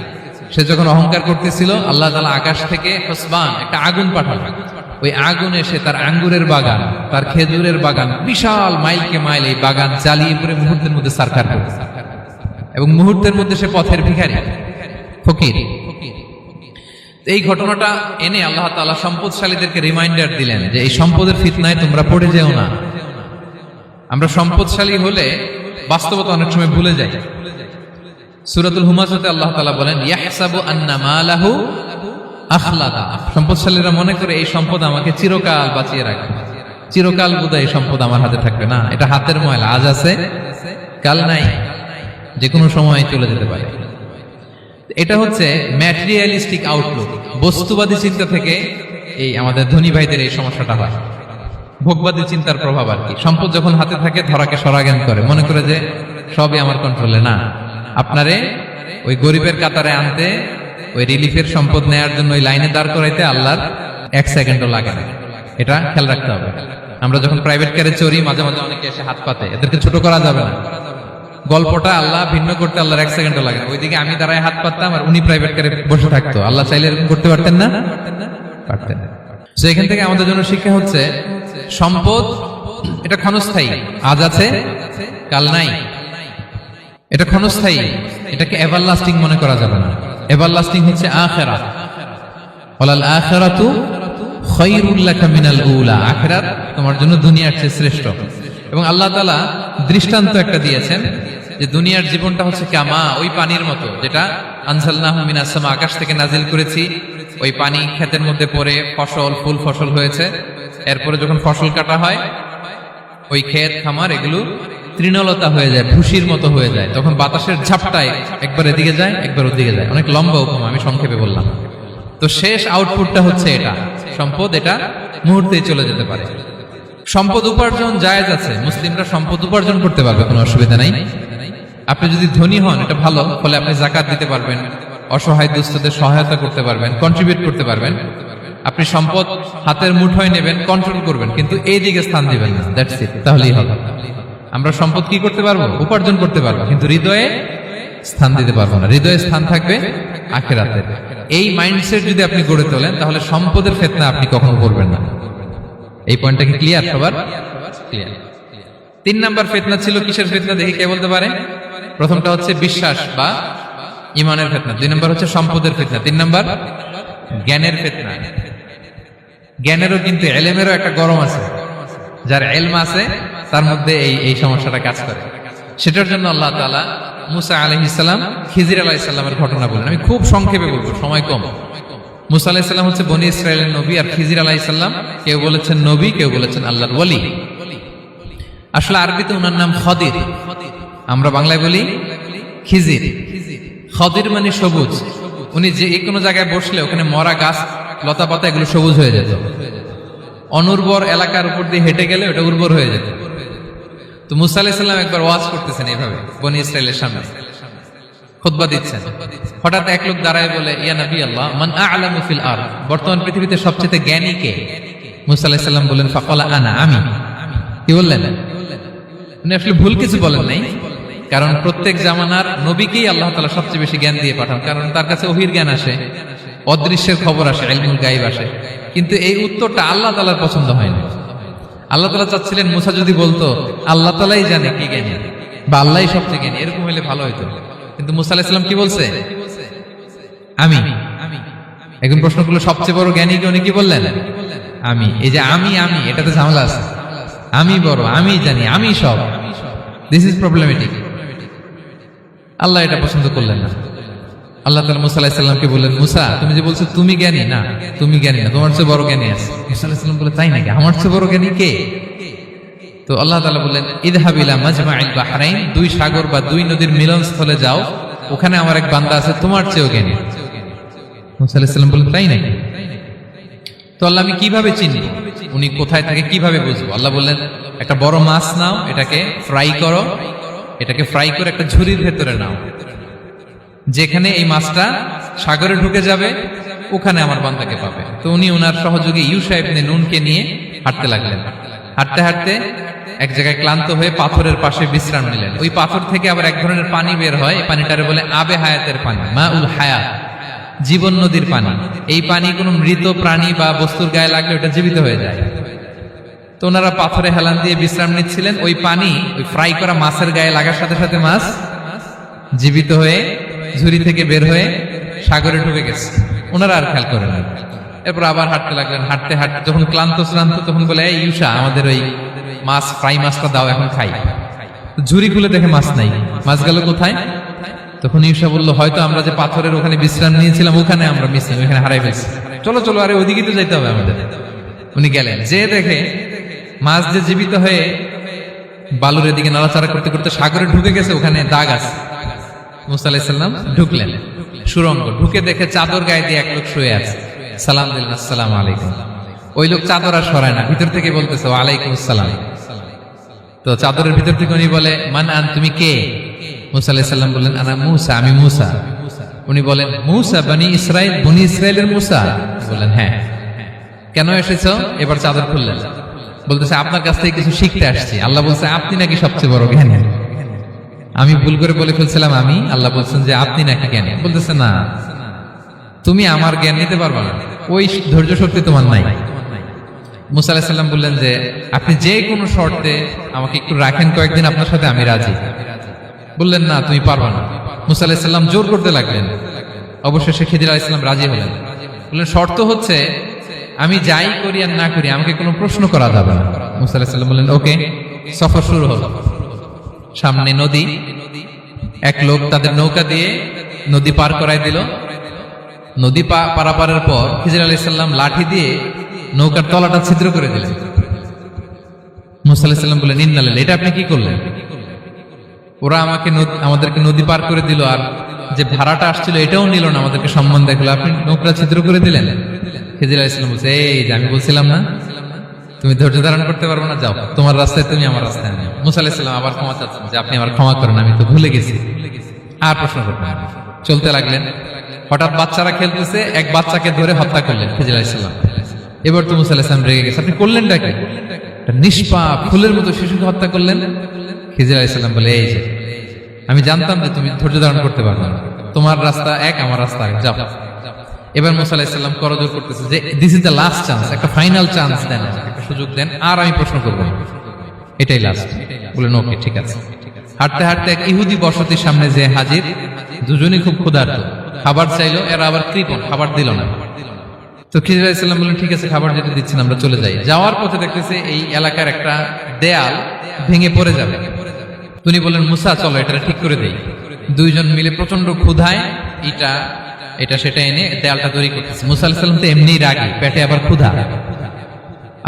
সে যখন অহংকার করতেছিল আল্লাহ তাআলা আকাশ থেকে হুসবান একটা আগুন পাঠালেন। ওই আগুন এসে তার আঙ্গুরের বাগান, তার খেজুরের বাগান, বিশাল মাইলকে মাইল এই বাগান জ্বালিয়ে পুরো মুহূর্তের মধ্যে সারখার করে, এবং মুহূর্তের মধ্যে সে পথের ভিখারি, ফকির। এই ঘটনাটা এনে আল্লাহ তাআলা সম্পদশালীদেরকে রিমাইন্ডার দিলেন যে এই সম্পদের ফিতনায় তোমরা পড়ে যেও না। আমরা সম্পদশালী হলে বাস্তবতা অনেক সময় ভুলে যাই। সূরাতুল হুমাযাতে আল্লাহ তাআলা বলেন ইয়াহসাবু আন্না মালাহু আখলাদা, সম্পদশালীরা মনে করে এই সম্পদ আমাকে চিরকাল বাঁচিয়ে রাখবে, চিরকাল বোধহয় এই সম্পদ আমার হাতে থাকবে। না, এটা হাতের ময়লা, আজ আছে কাল নাই, যে কোনো সময় চলে যেতে পারে। এটা হচ্ছে ম্যাটেরিয়ালিস্টিক আউটলুক, বস্তুবাদী চিন্তা থেকে এই আমাদের ধনী ভাইদের এই সমস্যাটা হয়, ভোগবাদী চিন্তার প্রভাব আর কি। সম্পদ যখন হাতে থাকে ধরাকে সরাজ্ঞান করে, মনে করে যে সবই আমার কন্ট্রোলে। না, আপনারে ওই গরিবের কাতারে আনতে, ওই রিলিফের সম্পদ নেয়ার জন্য ওই লাইনে দাঁড় করাইতে আল্লাহর 1 সেকেন্ডও লাগে না। এটা খেয়াল রাখতে হবে। আমরা যখন প্রাইভেট কারে চড়ি মাঝে মাঝে অনেকে এসে হাত পাতে, এদেরকে ছোট করা যাবে না। গল্পটা আল্লাহ ভিন্ন করতে আল্লাহর 1 সেকেন্ডও লাগে না। ওইদিকে আমি দাঁড়ায় হাত পাততাম আর উনি প্রাইভেট কারে বসে থাকতো, আল্লাহ চাইলে এরকম করতে পারতেন না? পারতেন। তো এখান থেকে আমাদের জন্য শিক্ষা হচ্ছে সম্পদ এটা ক্ষণস্থায়ী, আজ আছে কাল নাই, এটা ক্ষণস্থায়ী, এটাকে এভারলাস্টিং মনে করা যাবে না। এভারলাস্টিং হচ্ছে আখিরাত, ওয়ালাল আখিরাতু খায়রুল লাকা মিনাল উলা, আখিরাত তোমার জন্য দুনিয়ার চেয়ে শ্রেষ্ঠ। এবং আল্লাহ তাআলা দৃষ্টান্ত একটা দিয়েছেন যে দুনিয়ার জীবনটা হচ্ছে কামা, ওই পানির মতো যেটা আনজালনাহু মিনাস সামা, আকাশ থেকে নাজিল করেছি। ওই পানি ক্ষেতের মধ্যে পড়ে ফসল, ফুল ফসল হয়েছে। এরপরে যখন ফসল কাটা হয়, ওই ক্ষেত খামার এগুলো তৃণলতা হয়ে যায়, ভুসির মতো হয়ে যায়। তখন বাতাসের ঝাপটায় একবার এদিকে যায়, একবার ওদিকে যায়। অনেক লম্বা উপমা, আমি সংক্ষেপে বললাম। তো শেষ আউটপুটটা হচ্ছে এটা, সম্পদ এটা মুহূর্তেই চলে যেতে পারে। সম্পদ উপার্জন জায়েজ আছে, মুসলিমরা সম্পদ উপার্জন করতে পারবে, কোনো অসুবিধা নাই। আপনি যদি ধনী হন এটা ভালো, ফলে আপনি যাকাত দিতে পারবেন, অসহায় দুস্থদের সহায়তা করতে পারবেন, কন্ট্রিবিউট করতে পারবেন। আপনি সম্পদ হাতের মুঠোয় নেবেন, কন্ট্রোল করবেন, কিন্তু এই দিকে স্থান দিবেন না, দ্যাটস ইট, তাহলেই হবে। আমরা সম্পদ কি করতে পারবো? উপার্জন করতে পারবো, কিন্তু হৃদয়ে স্থান দিতে পারবো না। হৃদয়ে স্থান থাকবে আখিরাতে। এই মাইন্ডসেট যদি আপনি গড়ে তোলেন, তাহলে সম্পদের ফিতনা আপনি কখনো করবেন না। এই পয়েন্টটা কি ক্লিয়ার সবার? ক্লিয়ার। 3 নাম্বার ফিতনা ছিল কিসের ফিতনা দেখি কে বলতে পারে? প্রথমটা হচ্ছে বিশ্বাস বা ইমানের ফিতনা, 2 নাম্বার হচ্ছে সম্পদের ফিতনা, 3 নাম্বার জ্ঞানের ফিতনা। জ্ঞানেরও কিন্তু ইলমেরও একটা গরম আছে, যার ইলম আছে তার মধ্যে এই সমস্যাটা কাজ করে। সেটার জন্য আল্লাহ তাআলা মুসা আলাইহিস সালাম, খিজির আলাইহিস সালামের ঘটনা বলেন। আমি খুব সংক্ষেপে বলবো, সময় কম। মুসা আলাইহিস সালাম হচ্ছে বনি ইসরাইলের নবী, আর খিজির আলাইহিস সালাম কেউ বলেছেন নবী, কেউ বলেছেন আল্লাহর ওলি। আসলে আরবিতে ওনার নাম খদির, আমরা বাংলায় বলি খিজির। খদির মানে সবুজ। উনি যে কোনো জায়গায় বসলে ওখানে মরা গাছ, লতা পাতা এগুলো সবুজ হয়ে যেত। অনুর্বর এলাকার উপর দিয়ে হেঁটে গেলে ওটা উর্বর হয়ে যেত। তো মুসা আলাইহিস সালাম একবার ওয়াজ করতেছেন এইভাবে বনি ইসরাইলের সামনে, খুতবা দিচ্ছেন। হঠাৎ এক লোক দাঁড়ায় বলে, ইয়া নবী আল্লাহ, মান আ'লামু ফিল আরদ, বর্তমান পৃথিবীতে সবচেয়ে জ্ঞানী কে? মুসা আলাইহিস সালাম বললেন, ফাকালা আনা, আমি। কি বললেন? উনি আসলে ভুল কিছু বলেন নাই, কারণ প্রত্যেক জামানার নবীকেই আল্লাহ তাআলা সবচেয়ে বেশি জ্ঞান দিয়ে পাঠান, কারণ তার কাছে ওহীর জ্ঞান আসে, অদৃশ্যের খবর আসে, ইলমুল গায়ব আসে। কিন্তু এই উত্তরটা আল্লাহ তাআলার পছন্দ হয় না। আল্লাহ তাআলা চাচ্ছিলেন মুসা যদি বলতো আল্লাহ তাআলাই জানে কি জ্ঞানী, বা আল্লাহই সবচেয়ে জ্ঞানী, এরকম হলে ভালো হতো। কিন্তু মুসা আলাইহিস সালাম কি বলছে? আমি। এখন প্রশ্ন করলো, সবচেয়ে বড় জ্ঞানী কে? উনি কি বললেন? আমি। এই যে আমি, এটাতে ঝামেলা আছে। আমি বড়, আমি জানি, আমি সব, দিস ইজ প্রবলেমেটিক। আল্লাহ এটা পছন্দ করলেন না। আল্লাহ তাআলা মুসা আলাইহিস সালামকে বললেন, মুসা তুমি যে বলছো তুমি জ্ঞানী, না তুমি জ্ঞানী না, তোমার চেয়ে বড় জ্ঞানী আছে। মুসা আলাইহিস সালাম বলে, তাই নাকি? আমার চেয়ে বড় জ্ঞানী কে? তো আল্লাহ তাআলা বললেন, ইযহাব ইলা মাজমাইল বাহরাইন, 2 সাগর বা 2 নদীর মিলনস্থলে যাও, ওখানে আমার এক বান্দা আছে তোমার চেয়েও জ্ঞানী। মুসা আলাইহিস সালাম বললেন, তাই নাকি? তো আল্লাহ, আমি কিভাবে চিনি উনি কোথায় থাকে, কিভাবে বুঝবো? আল্লাহ বললেন, একটা বড় মাছ নাও, এটাকে ফ্রাই করো, এটাকে ফ্রাই করে একটা ঝুড়ির ভেতরে নাও, যেখানে এই মাছটা সাগরে ঢুকে যাবে ওখানে আমার বান্দাকে পাবে। তো উনি ওনার সহযোগী ইউশা ইবনে নুনকে নিয়ে হাঁটতে লাগলেন। হাঁটতে হাঁটতে এক জায়গায় ক্লান্ত হয়ে পাথরের পাশে বিশ্রাম নিলেন। ওই পাথর থেকে আবার এক ধরনের পানি বের হয়, এই পানিটারে বলে আবে হায়াতের পানি, মাউল হায়াত, জীবন নদীর পানি। এই পানি কোনো মৃত প্রাণী বা বস্তুর গায়ে লাগলে ওটা জীবিত হয়ে যায়। তো ওনারা পাথরে হেলান দিয়ে বিশ্রাম নিচ্ছিলেন। ওই পানি ওই ফ্রাই করা মাছের গায়ে লাগার সাথে সাথে মাছ জীবিত হয়ে ঝুড়ি থেকে বের হয়ে সাগরে ঢুকে গেছে। ওনারা আর খেয়াল করেন না। এরপর আবার হাঁটতে লাগলেন। হাঁটতে হাঁটতে যখন ক্লান্ত তখন বলে, এই ইউশা, আমাদের ওই মাছ, ফ্রাই মাছটা দাও, এখন খাই। ঝুড়ি খুলে দেখে মাছ নাই। মাছ গেল কোথায়? তখন ইউশা বলল, হয়তো আমরা যে পাথরের ওখানে বিশ্রাম নিয়েছিলাম ওখানে আমরা মিসিং, ওখানে হারাই ফেলছি। চলো চলো, আরে ওইদিকে তো যাইতে হবে আমাদের। উনি গেলেন, যে দেখে মাছ যে জীবিত হয়ে বালুর এদিকে নাড়াচাড়া করতে করতে সাগরে ঢুকে গেছে, ওখানে দাগ আছে। মুসা আলাইহিস সালাম ঢুকলেন সুরঙ্গ, ঢুকে দেখে চাদর গায়ে দিয়ে এক লোক শুয়ে আছে। সালাম দিলেন, আসসালামু আলাইকুম। ওই লোক চাদর আর সরায় না, ভিতর থেকে বলতেছে, ওয়ালাইকুম আসসালাম। তো চাদরের ভিতর থেকে উনি বলে, মান আন, তুমি কে? মুসা আলাইহিস সালাম বললেন, আনা মুসা, আমি মুসা। উনি বলেন, মুসা বনি ইসরাইল, বনি ইসরাইলের মুসা? বললেন, হ্যাঁ। কেন এসেছো? এবার চাদর খুললেন। বলতেছে, আপনার কাছ থেকে কিছু শিখতে আসছি। আল্লাহ বলছে, আপনি নাকি সবচেয়ে বড় জ্ঞানী। আমি ভুল করে বলে ফেলছিলাম আমি। আল্লাহ বলছেন যে আপনি নাকি জ্ঞানী। বলতেছে, না, তুমি আমার জ্ঞান নিতে পারবে না, ওই ধৈর্য শক্তি তোমার নাই। মুসা আলাইহিস সালাম বললেন যে, আপনি যে কোনো শর্তে আমাকে একটু রাখেন কয়েকদিন, আপনার সাথে আমি রাজি। বললেন, না, তুমি পারবে না। মুসা আলাইহিস সালাম জোর করতে লাগলেন। অবশেষে খিজির আলাইহিস সালাম রাজি হলেন। বললেন, শর্ত হচ্ছে আমি যাই করি আর না করি আমাকে কোনো প্রশ্ন করা যাবে না। মুসা আলাইহিস সালাম বললেন ওকে। সফর শুরু হলো। সামনে নদী, এক লোক তাদের নৌকা দিয়ে নদী পার করাই দিল। নদী পারাপারের পর খিজির আলাইহিস সালাম লাঠি দিয়ে নৌকার তলাটা ছিদ্র করে দিলেন। মুসা আলাইহিস সালাম বললেন ইন্না লিল্লাহি, এটা আপনি কি করলেন? ওরা আমাদেরকে নদী পার করে দিল, আর যে ভাড়াটা আসছিল এটাও নিল না, আমাদেরকে সম্মান দেখলো, আপনি নৌকা ছিদ্র করে দিলেন। খিজির আলাইহিস সালাম বলছে এই যে আমি বলছিলাম না তুমি ধৈর্য ধারণ করতে পারবে না, যাও তোমার রাস্তায় তুমি আমার রাস্তায় নিও। মুসা আলাইহিস সালাম আবার ক্ষমা চাচ্ছেন যে আপনি আমার ক্ষমা করেন, আমি তো ভুলে গেছি, আর প্রশ্ন করবেন না। চলতে লাগলেন। হঠাৎ বাচ্চারা খেলতেছে, এক বাচ্চাকে ধরে হত্যা করলেন খিজির আলাইহিস সালাম। এবার তো মুসা আলাইহিস সালাম রেগে গেছে, আপনি করলেনটা কি? নিষ্পাপ ফুলের মতো শিশুকে হত্যা করলেন। খিজির আলাইহিস সালাম বলে এই যে আমি জানতাম যে তুমি ধৈর্য ধারণ করতে পারবে না, তোমার রাস্তা এক আমার রাস্তা এক, যাও। এবার মুসা আলাইহিস সালাম করজোর করতেছে যে this is the last chance, একটা ফাইনাল চান্স দেন, একটা সুযোগ দেন, আর আমি প্রশ্ন করবো না, এটাই লাস্ট। বলেন ওকে ঠিক আছে। হাঁটতে হাঁটতে এক ইহুদি বসতির সামনে যে হাজির, দুজনই খুব ক্ষুধার্ত, খাবার চাইলো, এরা আবার কৃপণ, খাবার দিল না। তো খিজির আলাইহিস সালাম বললেন ঠিক আছে, খাবার যেটা দিচ্ছেন আমরা চলে যাই। যাওয়ার পথে দেখতেছে এই এলাকার একটা দেয়াল ভেঙে পড়ে যাবে। তিনি বললেন মুসা চলো এটা ঠিক করে দেই। দুইজন মিলে প্রচন্ড ক্ষুধায় এটা সেটা এনে দেয়ালটা তৈরি করতেছে। মুসা আলাইহিস সালাম তো এমনিই রাগী, পেটে আবার ক্ষুধা,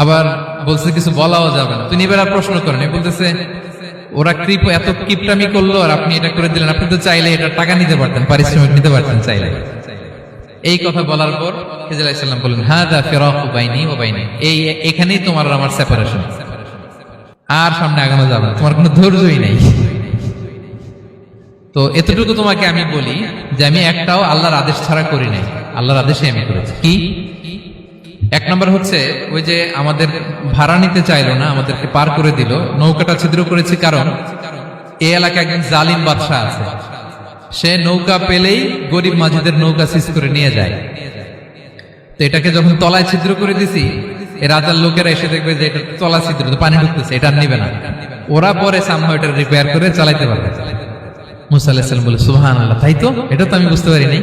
আবার বলছে কিছু বলাও যাবে না। তিনি এবার আর প্রশ্ন করেন, বলতেছে ওরা এত কিপটামি করলো আর আপনি এটা করে দিলেন, আপনি তো চাইলে এটা টাকা নিতে পারতেন, পারিশ্রমিক নিতে পারতেন চাইলে। এই কথা বলার পর খিজির আলাইহিস সালাম বললেন হাযা ফিরাকু বাইনি ওয়া বাইনি, এখানেই তোমার আর আমার সেপারেশন, আর সামনে আগানো যাবে না, তোমার কোনো ধৈর্যই নেই। তো এতটুকু তোমাকে আমি বলি যে আমি একটাও আল্লাহর আদেশ ছাড়া করি নাই, আল্লাহর আদেশে আমি করেছি। কি? এক নম্বর হচ্ছে ওই যে আমাদের ভাড়া নিতে চাইলো না, আমাদেরকে পার করে দিল, নৌকাটা ছিদ্র করেছি কারণ এই এলাকায় একজন জালিম বাদশাহ আছে, সে নৌকা পেলেই গরিব মাঝিদের নৌকা সিজ করে নিয়ে যায়। তো এটাকে যখন তলায় ছিদ্র করে দিছি, এই রাজার লোকেরা এসে দেখবে যে এটা তলা ছিদ্র, পানি ঢুকতেছে, এটা নিবে না, ওরা পরে সামহাও এটা রিপেয়ার করে চালাইতে পারবে। মুসা আলাইহিস সালাম বলে সুবহানাল্লাহ, তাই তো, এটা তো আমি বুঝতে পারি নাই।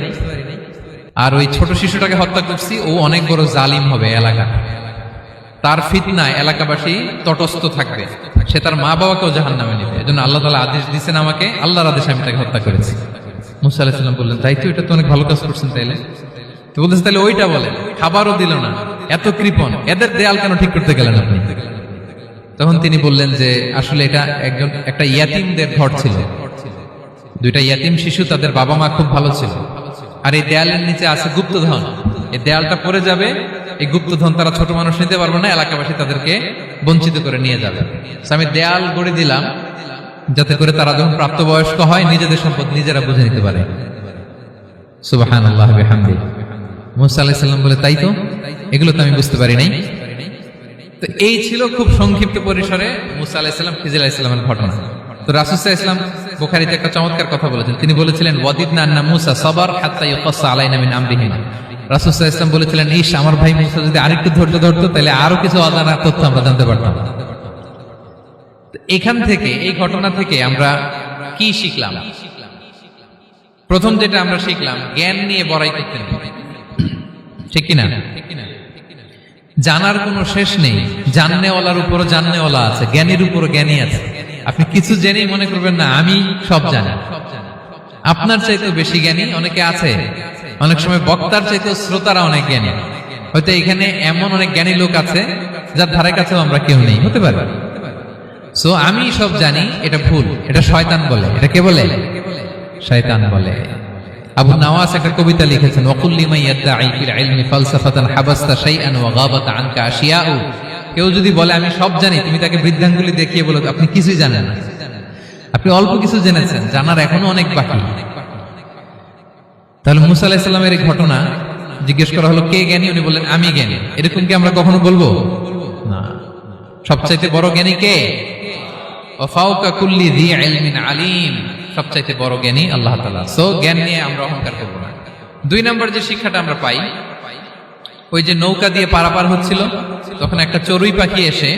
আর ওই ছোট শিশুটাকে হত্যা করছি, ও অনেক বড় জালিম হবে এলাকা, তার ফিতনায় এলাকাবাসী তটস্থ থাকবে, সে তার মা বাবাকেও জাহান্নামে নেবে। এজন্য আল্লাহ তাআলা আদেশ দিয়েছেন আমাকে, আল্লাহর আদেশে আমি তাকে হত্যা করেছি। মুসা আলাইহিস সালাম বললেন তাই তো, এটা তো অনেক ভালো কাজ করছেন তাইলে। তো বলতেছে তাহলে ওইটা বলেন, খাবারও দিল না, এত কৃপণ, এদের দেয়াল কেন ঠিক করতে গেলেন আপনি? তখন তিনি বললেন যে আসলে এটা একটা ইয়াতিমদের ঘর ছিল, দুইটা ইয়াতিম শিশু, তাদের বাবা মা খুব ভালো ছিল, আর এই দেয়ালের নিচে আছে গুপ্তধন, এই দেয়ালটা পড়ে যাবে, এই গুপ্তধন তারা ছোট মানুষ নিতে পারবে না, এলাকাবাসী তাদেরকে বঞ্চিত করে নিয়ে যাবে। আমি দেয়াল গড়ে দিলাম যাতে করে তারা যখন প্রাপ্তবয়স্ক হয় নিজেদের সম্পদ নিজেরা বুঝে নিতে পারে। সুবহানাল্লাহ বিহামদি। মুসা আলাইহিস সালাম বলে তাই তো, এগুলো তো আমি বুঝতে পারি নাই। তো এই ছিল খুব সংক্ষিপ্ত পরিসরে মুসা আলাইহিস সালাম খিজির আলাইহিস সালামের ঘটনা। তো রাসূল সাল্লাল্লাহু আলাইহি ওয়াসাল্লাম বুখারীতে একটা চমৎকার কথা বলেছেন, তিনি বলেছিলেন ওয়াদিদনা আন্না মুসা সাবার হাত্তা ইউকাসসা আলাইনা মিন আমরিহিমা। রাসূল সাল্লাল্লাহু আলাইহি ওয়াসাল্লাম বলেছিলেন ইস, আমার ভাই মুসা যদি আরেকটু ধৈর্য ধরতো তাহলে আরো কিছু অজানা তথ্য আমরা জানতে পারতাম। এখান থেকে, এই ঘটনা থেকে আমরা কি শিখলাম? প্রথম যেটা আমরা শিখলাম, জ্ঞান নিয়ে বড়াই করতে নেই, ঠিক কিনা? জানার কোনো শেষ নেই, জাননেওয়ালার উপরও জাননেওয়ালা আছে, জ্ঞানীর উপরও জ্ঞানী আছে। আপনি কিছু জেনেই মনে করবেন না আমি সব জানি, আপনার চাইতেও বেশি জ্ঞানী অনেকে আছে। অনেক সময় বক্তার চাইতেও শ্রোতারা অনেক জ্ঞানী। হয়তো এখানে এমন অনেক জ্ঞানী লোক আছে যার ধারে কাছেও আমরা কেউ নেই, হতে পারে। সো আমি সব জানি, এটা ভুল, এটা শয়তান বলে। এটা কে বলে? শয়তান বলে। আবু নাওয়াস একটা কবিতা লিখেছেন, ওয়াকুল লিমান ইয়াদঈ ফিল ইলমি ফালসাফাতান হাবাসতা শাইআন ওয়া গাবাত আনকা আশিয়াউ। কেউ যদি বলে আমি সব জানি, তুমি তাকে বৃদ্ধাঙ্গুলি দেখিয়ে বলো আপনি কিছুই জানেন না, আপনি অল্প কিছু জেনেছেন, জানার এখনো অনেক বাকি। তাহলে মুসা আলাইহিস সালামের এই ঘটনা জিজ্ঞেস করা হলো কে জ্ঞানী, উনি বললেন আমি জ্ঞানী। এরকম কি আমরা কখনো বলবো না? সবচাইতে বড় জ্ঞানী কে? ওয়া ফাওকা কুল্লি যী ইলমিন আলিম, সবচাইতে বড় জ্ঞানী আল্লাহ তাআলা। সো জ্ঞান নিয়ে আমরা অহংকার করব না। দুই নম্বর যে শিক্ষাটা আমরা পাই, ওই যে নৌকা দিয়ে পারাপার হচ্ছিল, তখন একটা চড়ুই পাখি এসে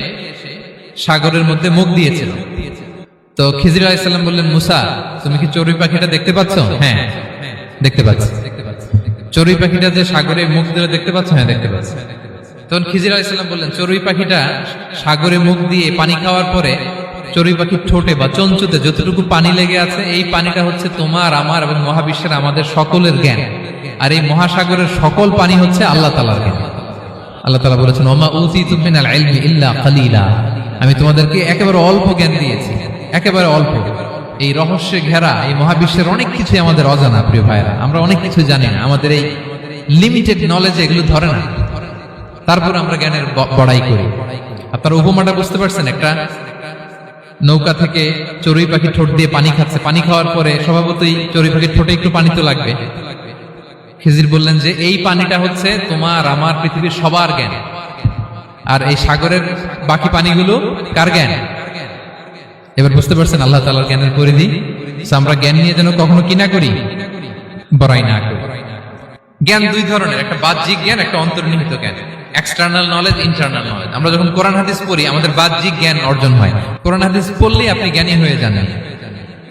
সাগরের মধ্যে মুখ দিয়েছিল। তো খিজির আলাইহিস সালাম বললেন মুসা, তুমি কি চড়ুই পাখিটা দেখতে পাচ্ছ? হ্যাঁ দেখতে পাচ্ছি। চড়ুই পাখিটা যে সাগরে মুখ দিলে দেখতে পাচ্ছ? হ্যাঁ দেখতে পাচ্ছি। তখন খিজির আলাইহিস সালাম বললেন, চড়ুই পাখিটা সাগরে মুখ দিয়ে পানি খাওয়ার পরে চড়ুই পাখির ঠোঁটে বা চঞ্চুতে যতটুকু পানি লেগে আছে, এই পানিটা হচ্ছে তোমার, আমার এবং মহাবিশ্বের আমাদের সকলের জ্ঞান। আর এই মহাসাগরের সকল পানি হচ্ছে আল্লাহ তাআলার জ্ঞান। আল্লাহ তাআলা বলেছেন, ওমা উতিতুম মিনাল ইলমি ইল্লা কালিলা, আমি তোমাদেরকে একেবারে অল্প জ্ঞান দিয়েছি, একেবারে অল্প। এই রহস্যে ঘেরা এই মহাবিশ্বের অনেক কিছুই আমাদের অজানা। প্রিয় ভাইরা, আমরা অনেক কিছু জানি না, আমাদের এই লিমিটেড নলেজ এগুলো ধরে না, তারপর আমরা জ্ঞানের বড়াই করি। আপনারা উপমাটা বুঝতে পারছেন? একটা নৌকা থেকে চড়ুই পাখি ঠোঁট দিয়ে পানি খাচ্ছে, পানি খাওয়ার পরে স্বভাবতই চড়ুই পাখির ঠোঁটে একটু পানি তো লাগবে। খিজির বললেন যে এই পানিটা হচ্ছে তোমার, আমার, পৃথিবীর সবার জ্ঞান, আর এই সাগরের বাকি পানিগুলো কার জ্ঞান? এবার বুঝতে পারছেন আল্লাহ তাআলার জ্ঞানের পরিধি। আমরা জ্ঞান নিয়ে যেন কখনো কি না করি, বড়াই না করি। জ্ঞান দুই ধরনের, একটা বাহ্যিক জ্ঞান, একটা অন্তর্নিহিত জ্ঞান। External knowledge, internal knowledge. আমরা যখন কোরআন হাদিস পড়ি আমাদের বাহ্যিক জ্ঞান অর্জন হয়। কোরআন হাদিস পড়লেই আপনি জ্ঞানী হয়ে যান।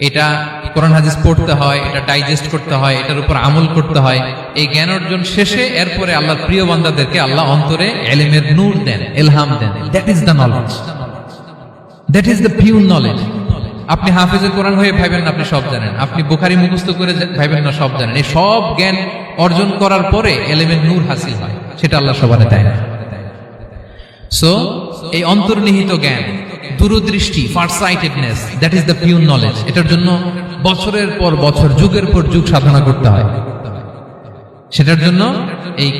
এটা কোরআন হাদিস পড়তে হয়, এটা ডাইজেস্ট করতে হয়, এটার উপর আমল করতে হয়। এই জ্ঞান অর্জন শেষে এরপরে আল্লাহর প্রিয় বান্দাদেরকে আল্লাহ অন্তরে ইলমের নূর দেন, ইলহাম দেন। That is the knowledge, that is the pure knowledge. আপনি হাফেজে কোরআন হয়ে ভাবেন না আপনি সব জানেন, আপনি বুখারী মুখস্থ করে ভাবেন না সব জানেন। এই সব জ্ঞান অর্জন করার পরে ইলমের নূর হাসিল হয়, সেটা আল্লাহ সবার দেয় না। সো এই অন্তর্নিহিত জ্ঞান, দূরদৃষ্টি, farsightedness, that is the pure knowledge. এটার জন্য বছরের পর বছর, যুগের পর যুগ সাধনা করতে হয়। সেটার জন্য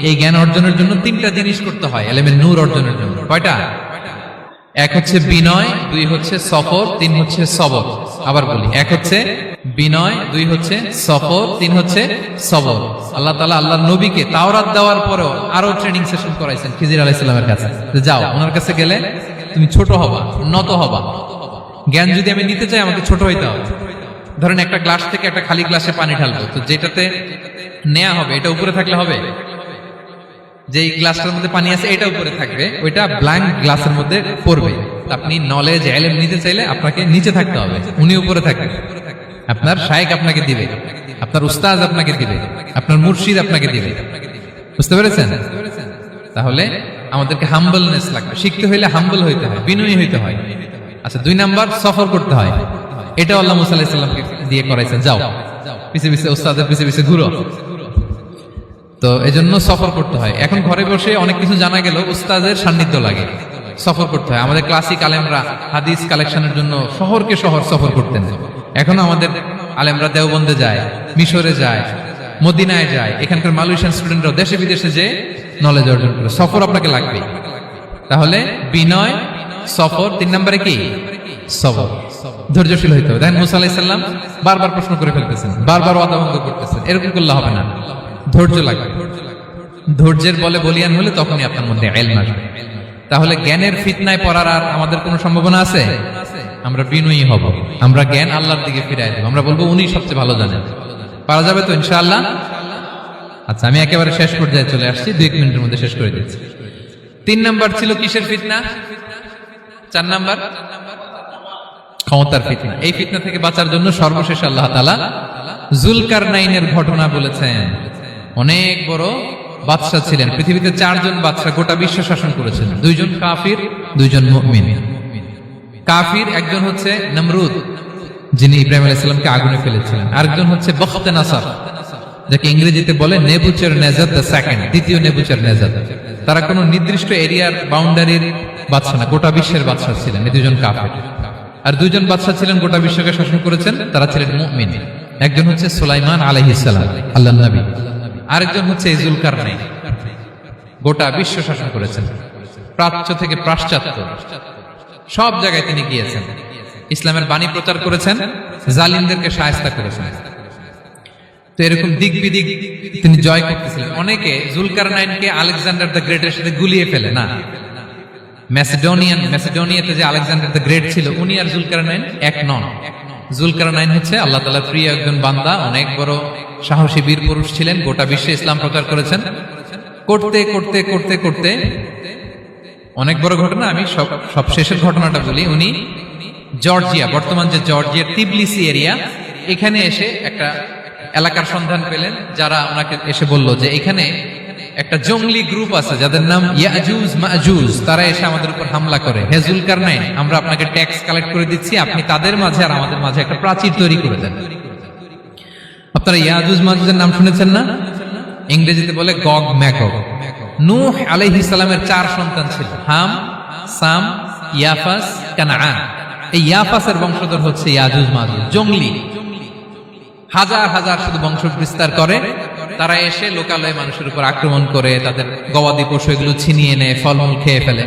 এই জ্ঞান অর্জনের জন্য তিনটা জিনিস করতে হয় ইলমের নূর অর্জনের জন্য। কয়টা? এক হচ্ছে বিনয়, দুই হচ্ছে সফর, তিন হচ্ছে সবর। আবার বলি, এক হচ্ছে বিনয়, দুই হচ্ছে সফর, তিন হচ্ছে সবর। আল্লাহ তাআলা আল্লাহর নবীকে তাওরাত দেওয়ার পরেও আরো ট্রেনিং সেশন করাইছেন খিজির আলাইহিস সালামের কাছে। যাও, ওনার কাছে গেলে তুমি ছোট হবা, নত হবা। জ্ঞান যদি আমি নিতে চাই আমাকে ছোট হইতে হবে। ধরেন একটা গ্লাস থেকে একটা খালি গ্লাসে পানি ঢালবো, তো যেটাতে নেওয়া হবে এটা উপরে থাকলে হবে? যে গ্লাসটার মধ্যে পানি আছে এটা উপরে থাকবে, ওইটা ব্ল্যাঙ্ক গ্লাসের মধ্যে পড়বে। আপনি নলেজ, ইলম নিতে চাইলে আপনাকে নিচে থাকতে হবে, উনি উপরে থাকবে। আপনার শায়েখ আপনাকে দিবে, আপনার উস্তাদ আপনাকে দিবে, আপনার মুর্শিদ আপনাকে দিবে। বুঝতে পেরেছেন? তাহলে আমাদেরকে হাম্বলনেস লাগবে। শিখতে হইলে হাম্বল হইতে হয়, বিনয়ী হইতে হয়। আচ্ছা, দুই নাম্বার সফর করতে হয়। এটা আল্লাহ মুসা আলাইহিস সালামকে দিয়ে করাইছেন, যাও পিছে পিছে উস্তাদের পিছে পিছে ঘুরো। তো এজন্য সফর করতে হয়। এখন ঘরে বসে অনেক কিছু জানা গেল, উস্তাদের সান্নিধ্য লাগে, সফর করতে হয়। আমাদের ক্লাসিক আলেমরা হাদিস কালেকশনের জন্য শহরকে শহর সফর করতেন। এখনো আমাদের আলেমরা দেওবন্দে যায়, মিশরে যায়, মদিনায় যায়। এখানকার মালয়েশিয়ান স্টুডেন্টরাও দেশে বিদেশে যে নলেজ অর্জন করে। সফর আপনাকে লাগবে। তাহলে বিনয়, সফর, তিন নম্বরে কি? সবর। ধৈর্যশীল হইতে হবে। দেখেন মুসা আলাইহিস সালাম বারবার প্রশ্ন করে ফেলতেছেন, বারবার ওয়াদা ভঙ্গ করতেছেন। এরকম করলে হবে না, ধৈর্য লাগবে। ধৈর্যের বলে বলিয়ান হলে তখনই আপনার মধ্যে ইলম আসবে। তাহলে জ্ঞানের ফিতনায় পড়ার আর আমাদের কোনো সম্ভাবনা আছে? আমরা বিনয়ী হব, আমরা জ্ঞান আল্লাহর দিকে ফিরাই দেব। আমরা বলবো উনি সবচেয়ে ভালো জানেন। পারা যাবে তো ইনশাআল্লাহ? আচ্ছা, আমি একেবারে শেষ পর্যায়ে চলে আসছি, 2 মিনিটের মধ্যে শেষ করে দিচ্ছি। 3 নাম্বার ছিল কিসের ফিতনা? 4 নাম্বার ক্ষমতার ফিতনা। এই ফিতনা থেকে বাঁচার জন্য সর্বশেষ আল্লাহ তাআলা যুলকারনাইনের ঘটনা বলেছেন। অনেক বড় বাদশা ছিলেন। পৃথিবীতে 4 জন বাদশা গোটা বিশ্ব শাসন করেছেন। 2 জন কাফির, 2 জন মুমিন। কাফির একজন হচ্ছে নমরুদ, যিনি ইব্রাহিম আলাইহিস সালামকে আগুনে ফেলেছিলেন। আরেকজন হচ্ছে বখতে নাসার, যাকে ইংরেজিতে বলে নেবুচারনেজার দ্য সেকেন্ড, দ্বিতীয় নেবুচারনেজার। তারা কোনো নির্দিষ্ট এরিয়ার বাউন্ডারির বাদশা না, গোটা বিশ্বের বাদশা ছিলেন। এই 2 জন কাফির। আর 2 জন বাদশা ছিলেন গোটা বিশ্বকে শাসন করেছেন, তারা ছিলেন মুমিন। একজন হচ্ছে সুলাইমান আলাইহিস সালাম, আল্লাহর নবী। আরেকজন হচ্ছে যুলকারনাইন, গোটা বিশ্ব শাসন করেছেন, প্রাচ্য থেকে পাশ্চাত্য সব জায়গায় তিনি গিয়েছেন, ইসলামের বাণী প্রচার করেছেন, জালিমদেরকে শায়েস্তা করেছেন। তো এরকম দিক বিদিক তিনি জয় করতেছিলেন। অনেকে যুলকারনাইনকে আলেকজান্ডার দ্য গ্রেটের সাথে গুলিয়ে ফেলে না। ম্যাসিডোনিয়াতে যে আলেকজান্ডার দ্য গ্রেট ছিল, উনি আর যুলকারনাইন এক নন। যুলকারনাইন হচ্ছে আল্লাহ তাআলার প্রিয় একজন বান্দা, অনেক বড় সাহসী বীর পুরুষ ছিলেন, গোটা বিশ্বে ইসলাম প্রচার করেছেন। করতে করতে করতে করতে অনেক বড় ঘটনা, আমি সব শেষের ঘটনাটা বলি। উনি জর্জিয়া, বর্তমান যে জর্জিয়ার তিবলিসি এরিয়া, এখানে এসে একটা এলাকার সন্ধান পেলেন, যারা ওনাকে এসে বলল যে এখানে একটা জঙ্গলি গ্রুপ আছে যাদের নাম ইয়াজুজ মাজুজ, তারা এসে আমাদের উপর হামলা করে। হে জুলকারনাইন, আমরা আপনাকে ট্যাক্স কালেক্ট করে দিচ্ছি, আপনি তাদের মাঝে আর আমাদের মাঝে একটা প্রাচীর তৈরি করে দেন। আপনারা ইয়াজুজ মাজুজের নাম শুনেছেন না? ইংরেজিতে বলে গগ ম্যাগগ। নূহ আলাইহিস সালামের 4 সন্তান ছিল, হাম, সাম, ইয়াফাস, কানাআন। এই ইয়াফাসের বংশধর হচ্ছে ইয়াজুজ মাজুজ, জঙ্গলি, হাজার হাজার শুধু বংশ বিস্তার করে। তারা এসে লোকালয়ে মানুষের উপর আক্রমণ করে, তাদের গবাদি পশু এগুলো ছিনিয়ে নেয়, ফলমূল খেয়ে ফেলে।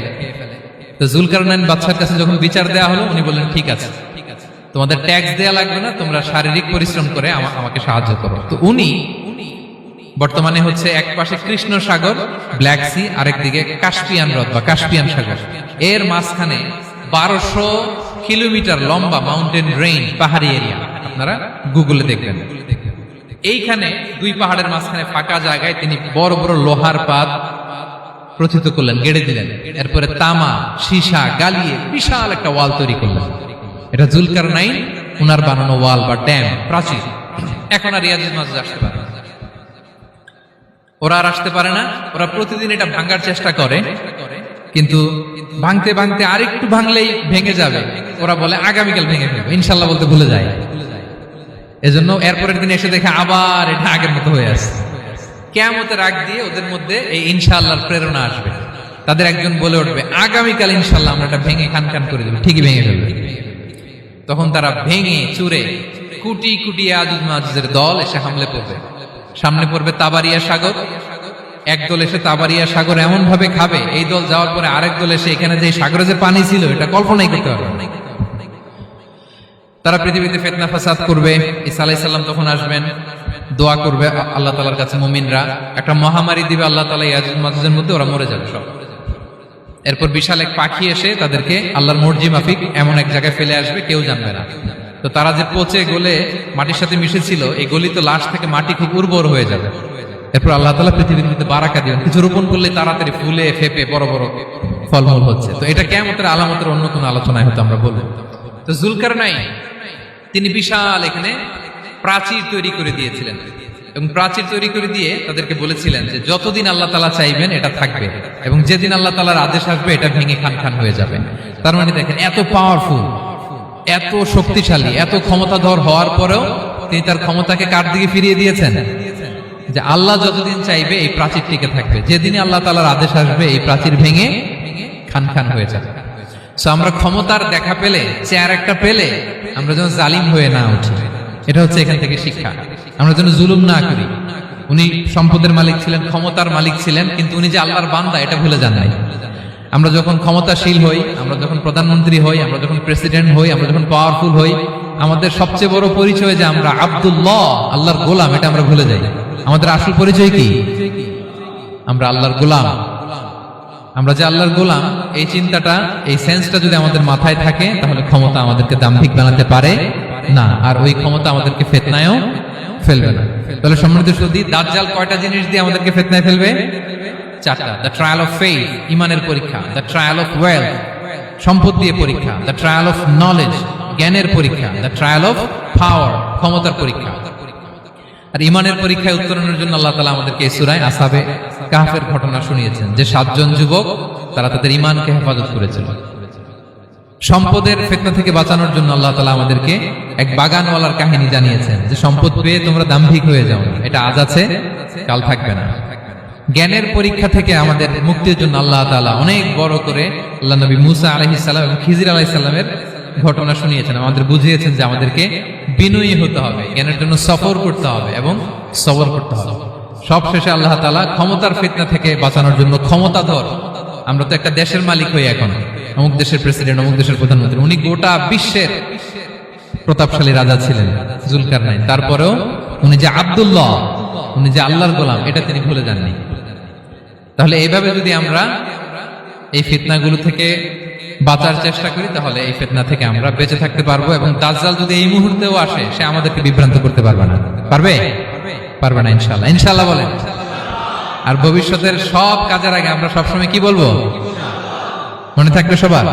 তো জুলকারনাইন বাদশার কাছে যখন বিচার দেওয়া হলো, উনি বললেন ঠিক আছে, তোমাদের ট্যাক্স দেয়া লাগবে না, তোমরা শারীরিক পরিশ্রম করে আমাকে সাহায্য করো। তো উনি বর্তমানে হচ্ছে এক পাশে কৃষ্ণ সাগর, ব্ল্যাক সি, আরেকদিকে কাস্পিয়ান হ্রদ বা কাস্পিয়ান সাগর, এর মাঝখানে 1200 কিলোমিটার লম্বা মাউন্টেন রেঞ্জ, পাহাড়ি এরিয়া, আপনারা গুগলে দেখবেন। এইখানে 2 পাহাড়ের মাঝখানে ফাঁকা জায়গায় তিনি বড় বড় লোহার পাত প্রথিত করলেন, গেড়ে দিলেন। এরপরে তামা, সীসা গালিয়ে বিশাল একটা ওয়াল তৈরি করলেন। এটা জুলকারনাইন উনার বানানো ওয়াল বা ড্যাম, প্রাচীর। এখন আর ইয়াজুজ মাজুজ আসতে পারে না, ওরা আর আসতে পারে না। ওরা প্রতিদিন এটা ভাঙার চেষ্টা করে, কিন্তু ভাঙতে ভাঙতে আরেকটু ভাঙলেই ভেঙে যাবে। ওরা বলে আগামীকাল ভেঙে ফেলবে, ইনশাল্লাহ বলতে ভুলে যায়। এজন্য এরপরের দিন এসে দেখে আবার এটা আগের মতো হয়ে আসছে। কিয়ামতের আগ দিয়ে ওদের মধ্যে এই ইনশাআল্লাহর প্রেরণা আসবে। তাদের একজন বলে উঠবে, আগামীকাল ইনশাআল্লাহ আমরা এটা ভেঙে খান খান করে দেব, ঠিকই ভেঙে ফেলবে। তখন তারা ভেঙে চুরে কুটি কুটি ইয়াজুজ মাজুজের দল এসে হামলে পড়বে। সামনে পড়বে তাবারিয়া সাগর, একদল এসে তাবারিয়া সাগর এমন ভাবে খাবে, এই দল যাওয়ার পরে আরেক দল এসে এখানে যে সাগরে যে পানি ছিল এটা কল্পনাই করতে পারবে না। তারা পৃথিবীতে ফিতনা ফাসাদ করবে। ঈসা আলাইহিস সালাম তখন আসবেন, দোয়া করবে আল্লাহ তাআলার কাছে মুমিনরা, একটা মহামারী দিবে আল্লাহ তাআলা ইয়াজুজ মাজুজের মধ্যে, ওরা মরে যাবে সব। এরপর বিশাল এক পাখি এসে তাদেরকে আল্লাহর মর্জি মাফিক এমন এক জায়গায় ফেলে আসবে, কেউ জানবে না। তো তারা যে পচে গলে মাটির সাথে মিশেছিল, এই গলিত লাশ থেকে মাটি খুব উর্বর হয়ে যাবে। এরপর আল্লাহ তাআলা পৃথিবীর মধ্যে বারাকা দিবেন, কিছু রোপণ করলে তাড়াতাড়ি ফুলে ফেপে বড় বড় ফলমূল হচ্ছে। তো এটা কিয়ামতের আলামতের অন্য কোনো আলোচনায় হয়তো আমরা বলবো। তো জুলকারনাইন তিনি বিশাল এখানে প্রাচীর তৈরি করে দিয়েছিলেন, এবং প্রাচীর তৈরি করে দিয়ে তাদেরকে বলেছিলেন যে যতদিন আল্লাহ তাআলা চাইবেন এটা থাকবে, এবং যেদিন আল্লাহ তাআলার আদেশ আসবে এটা ভেঙে খান খান হয়ে যাবে। তার মানে দেখেন, এত পাওয়ারফুল, এত শক্তিশালী, এত ক্ষমতাধর হওয়ার পরেও তিনি তার ক্ষমতাকে কার দিকে ফিরিয়ে দিয়েছেন? যে আল্লাহ যতদিন চাইবে এই প্রাচীর টিকে থাকবে, যেদিন আল্লাহ তাআলার আদেশ আসবে এই প্রাচীর ভেঙে খান খান হয়ে যাবে। সো আমরা ক্ষমতার দেখা পেলে, চেয়ার একটা পেলে আমরা যেন জালিম হয়ে না উঠি, এটা হচ্ছে এখান থেকে শিক্ষা। আমরা যেন জুলুম না করি। উনি সম্পদের মালিক ছিলেন, ক্ষমতার মালিক ছিলেন, কিন্তু উনি যে আল্লাহর বান্দা এটা ভুলে যান নাই। আমরা যখন ক্ষমতাশীল হই, আমরা যখন প্রধানমন্ত্রী হই, আমরা যখন প্রেসিডেন্ট হই, আমরা যখন পাওয়ারফুল হই, আমাদের সবচেয়ে বড় পরিচয় যে আমরা আব্দুল্লাহ, আল্লাহর গোলাম, এটা আমরা ভুলে যাই। আমাদের আসল পরিচয় কি? আমরা আল্লাহর গোলাম। আমরা যে আল্লাহর গোলাম, এই চিন্তাটা, এই সেন্সটা যদি আমাদের মাথায় থাকে, তাহলে ক্ষমতা আমাদেরকে দাম্ভিক বানাতে পারে না, আর ওই ক্ষমতা আমাদেরকে ফিতনায়ও ফেলবে না। তাহলে সম্মানিত সুধী, দাজ্জাল কয়টা জিনিস দিয়ে আমাদেরকে ফিতনায় ফেলবে? 4টা। দ্য ট্রায়াল অফ ফেইথ, ইমানের পরীক্ষা; দ্য ট্রায়াল অফ ওয়েলথ, সম্পদ দিয়ে পরীক্ষা; দ্য ট্রায়াল অফ নলেজ, জ্ঞানের পরীক্ষা; দ্য ট্রায়াল অফ পাওয়ার, ক্ষমতার পরীক্ষা। আর ইমানের পরীক্ষায় উত্তরণের জন্য আল্লাহ তাআলা আমাদেরকে এই সূরায় আসহাবে কাহফের ঘটনা শুনিয়েছেন, যে 7 জন যুবক তারা তাদের ইমানকে হেফাজত করেছিল। সম্পদের ফিতনা থেকে বাঁচানোর জন্য আল্লাহ তাআলা আমাদেরকে এক বাগানওয়ালার কাহিনী জানিয়েছেন, যে সম্পদ পেয়ে তোমরা দাম্ভিক হয়ে যাও, এটা আজ আছে কাল থাকবে না। জ্ঞানের পরীক্ষা থেকে আমাদের মুক্তির জন্য আল্লাহ তাআলা অনেক বড় করে আল্লাহ নবী মুসা আলাইহিস সালাম এবং খিজির আলাইহিস সালামের ঘটনা শুনিয়েছেন, আমাদের বুঝিয়েছেন যে আমাদেরকে বিনয়ী হতে হবে, জ্ঞানের জন্য সফর করতে হবে এবং সবর করতে হবে। সবশেষে আল্লাহ তাআলা ক্ষমতার ফিতনা থেকে বাঁচানোর জন্য ক্ষমতাধর, আমরা তো একটা দেশের মালিক হই এখন, অমুক দেশের প্রেসিডেন্ট, অমুক দেশের প্রধানমন্ত্রী, উনি গোটা বিশ্বের প্রতাপশালী রাজা ছিলেন জুলকারনাইন। তারপরেও উনি যে আব্দুল্লাহ, উনি যে আল্লাহর গোলাম, এটা তিনি ভুলে যাননি। তাহলে এইভাবে যদি আমরা এই ফিতনাগুলো থেকে বাঁচার চেষ্টা করি, তাহলে এই ফিতনা থেকে আমরা বেঁচে থাকতে পারবো, এবং দাজ্জাল যদি এই মুহূর্তেও আসে, সে আমাদেরকে বিভ্রান্ত করতে পারবে না। পারবে? পারবে না ইনশাআল্লাহ। ইনশাআল্লাহ বলেন। আর ভবিষ্যতের সব কাজের আগে আমরা সবসময় কি বলবো? মনে থাকবে সবার?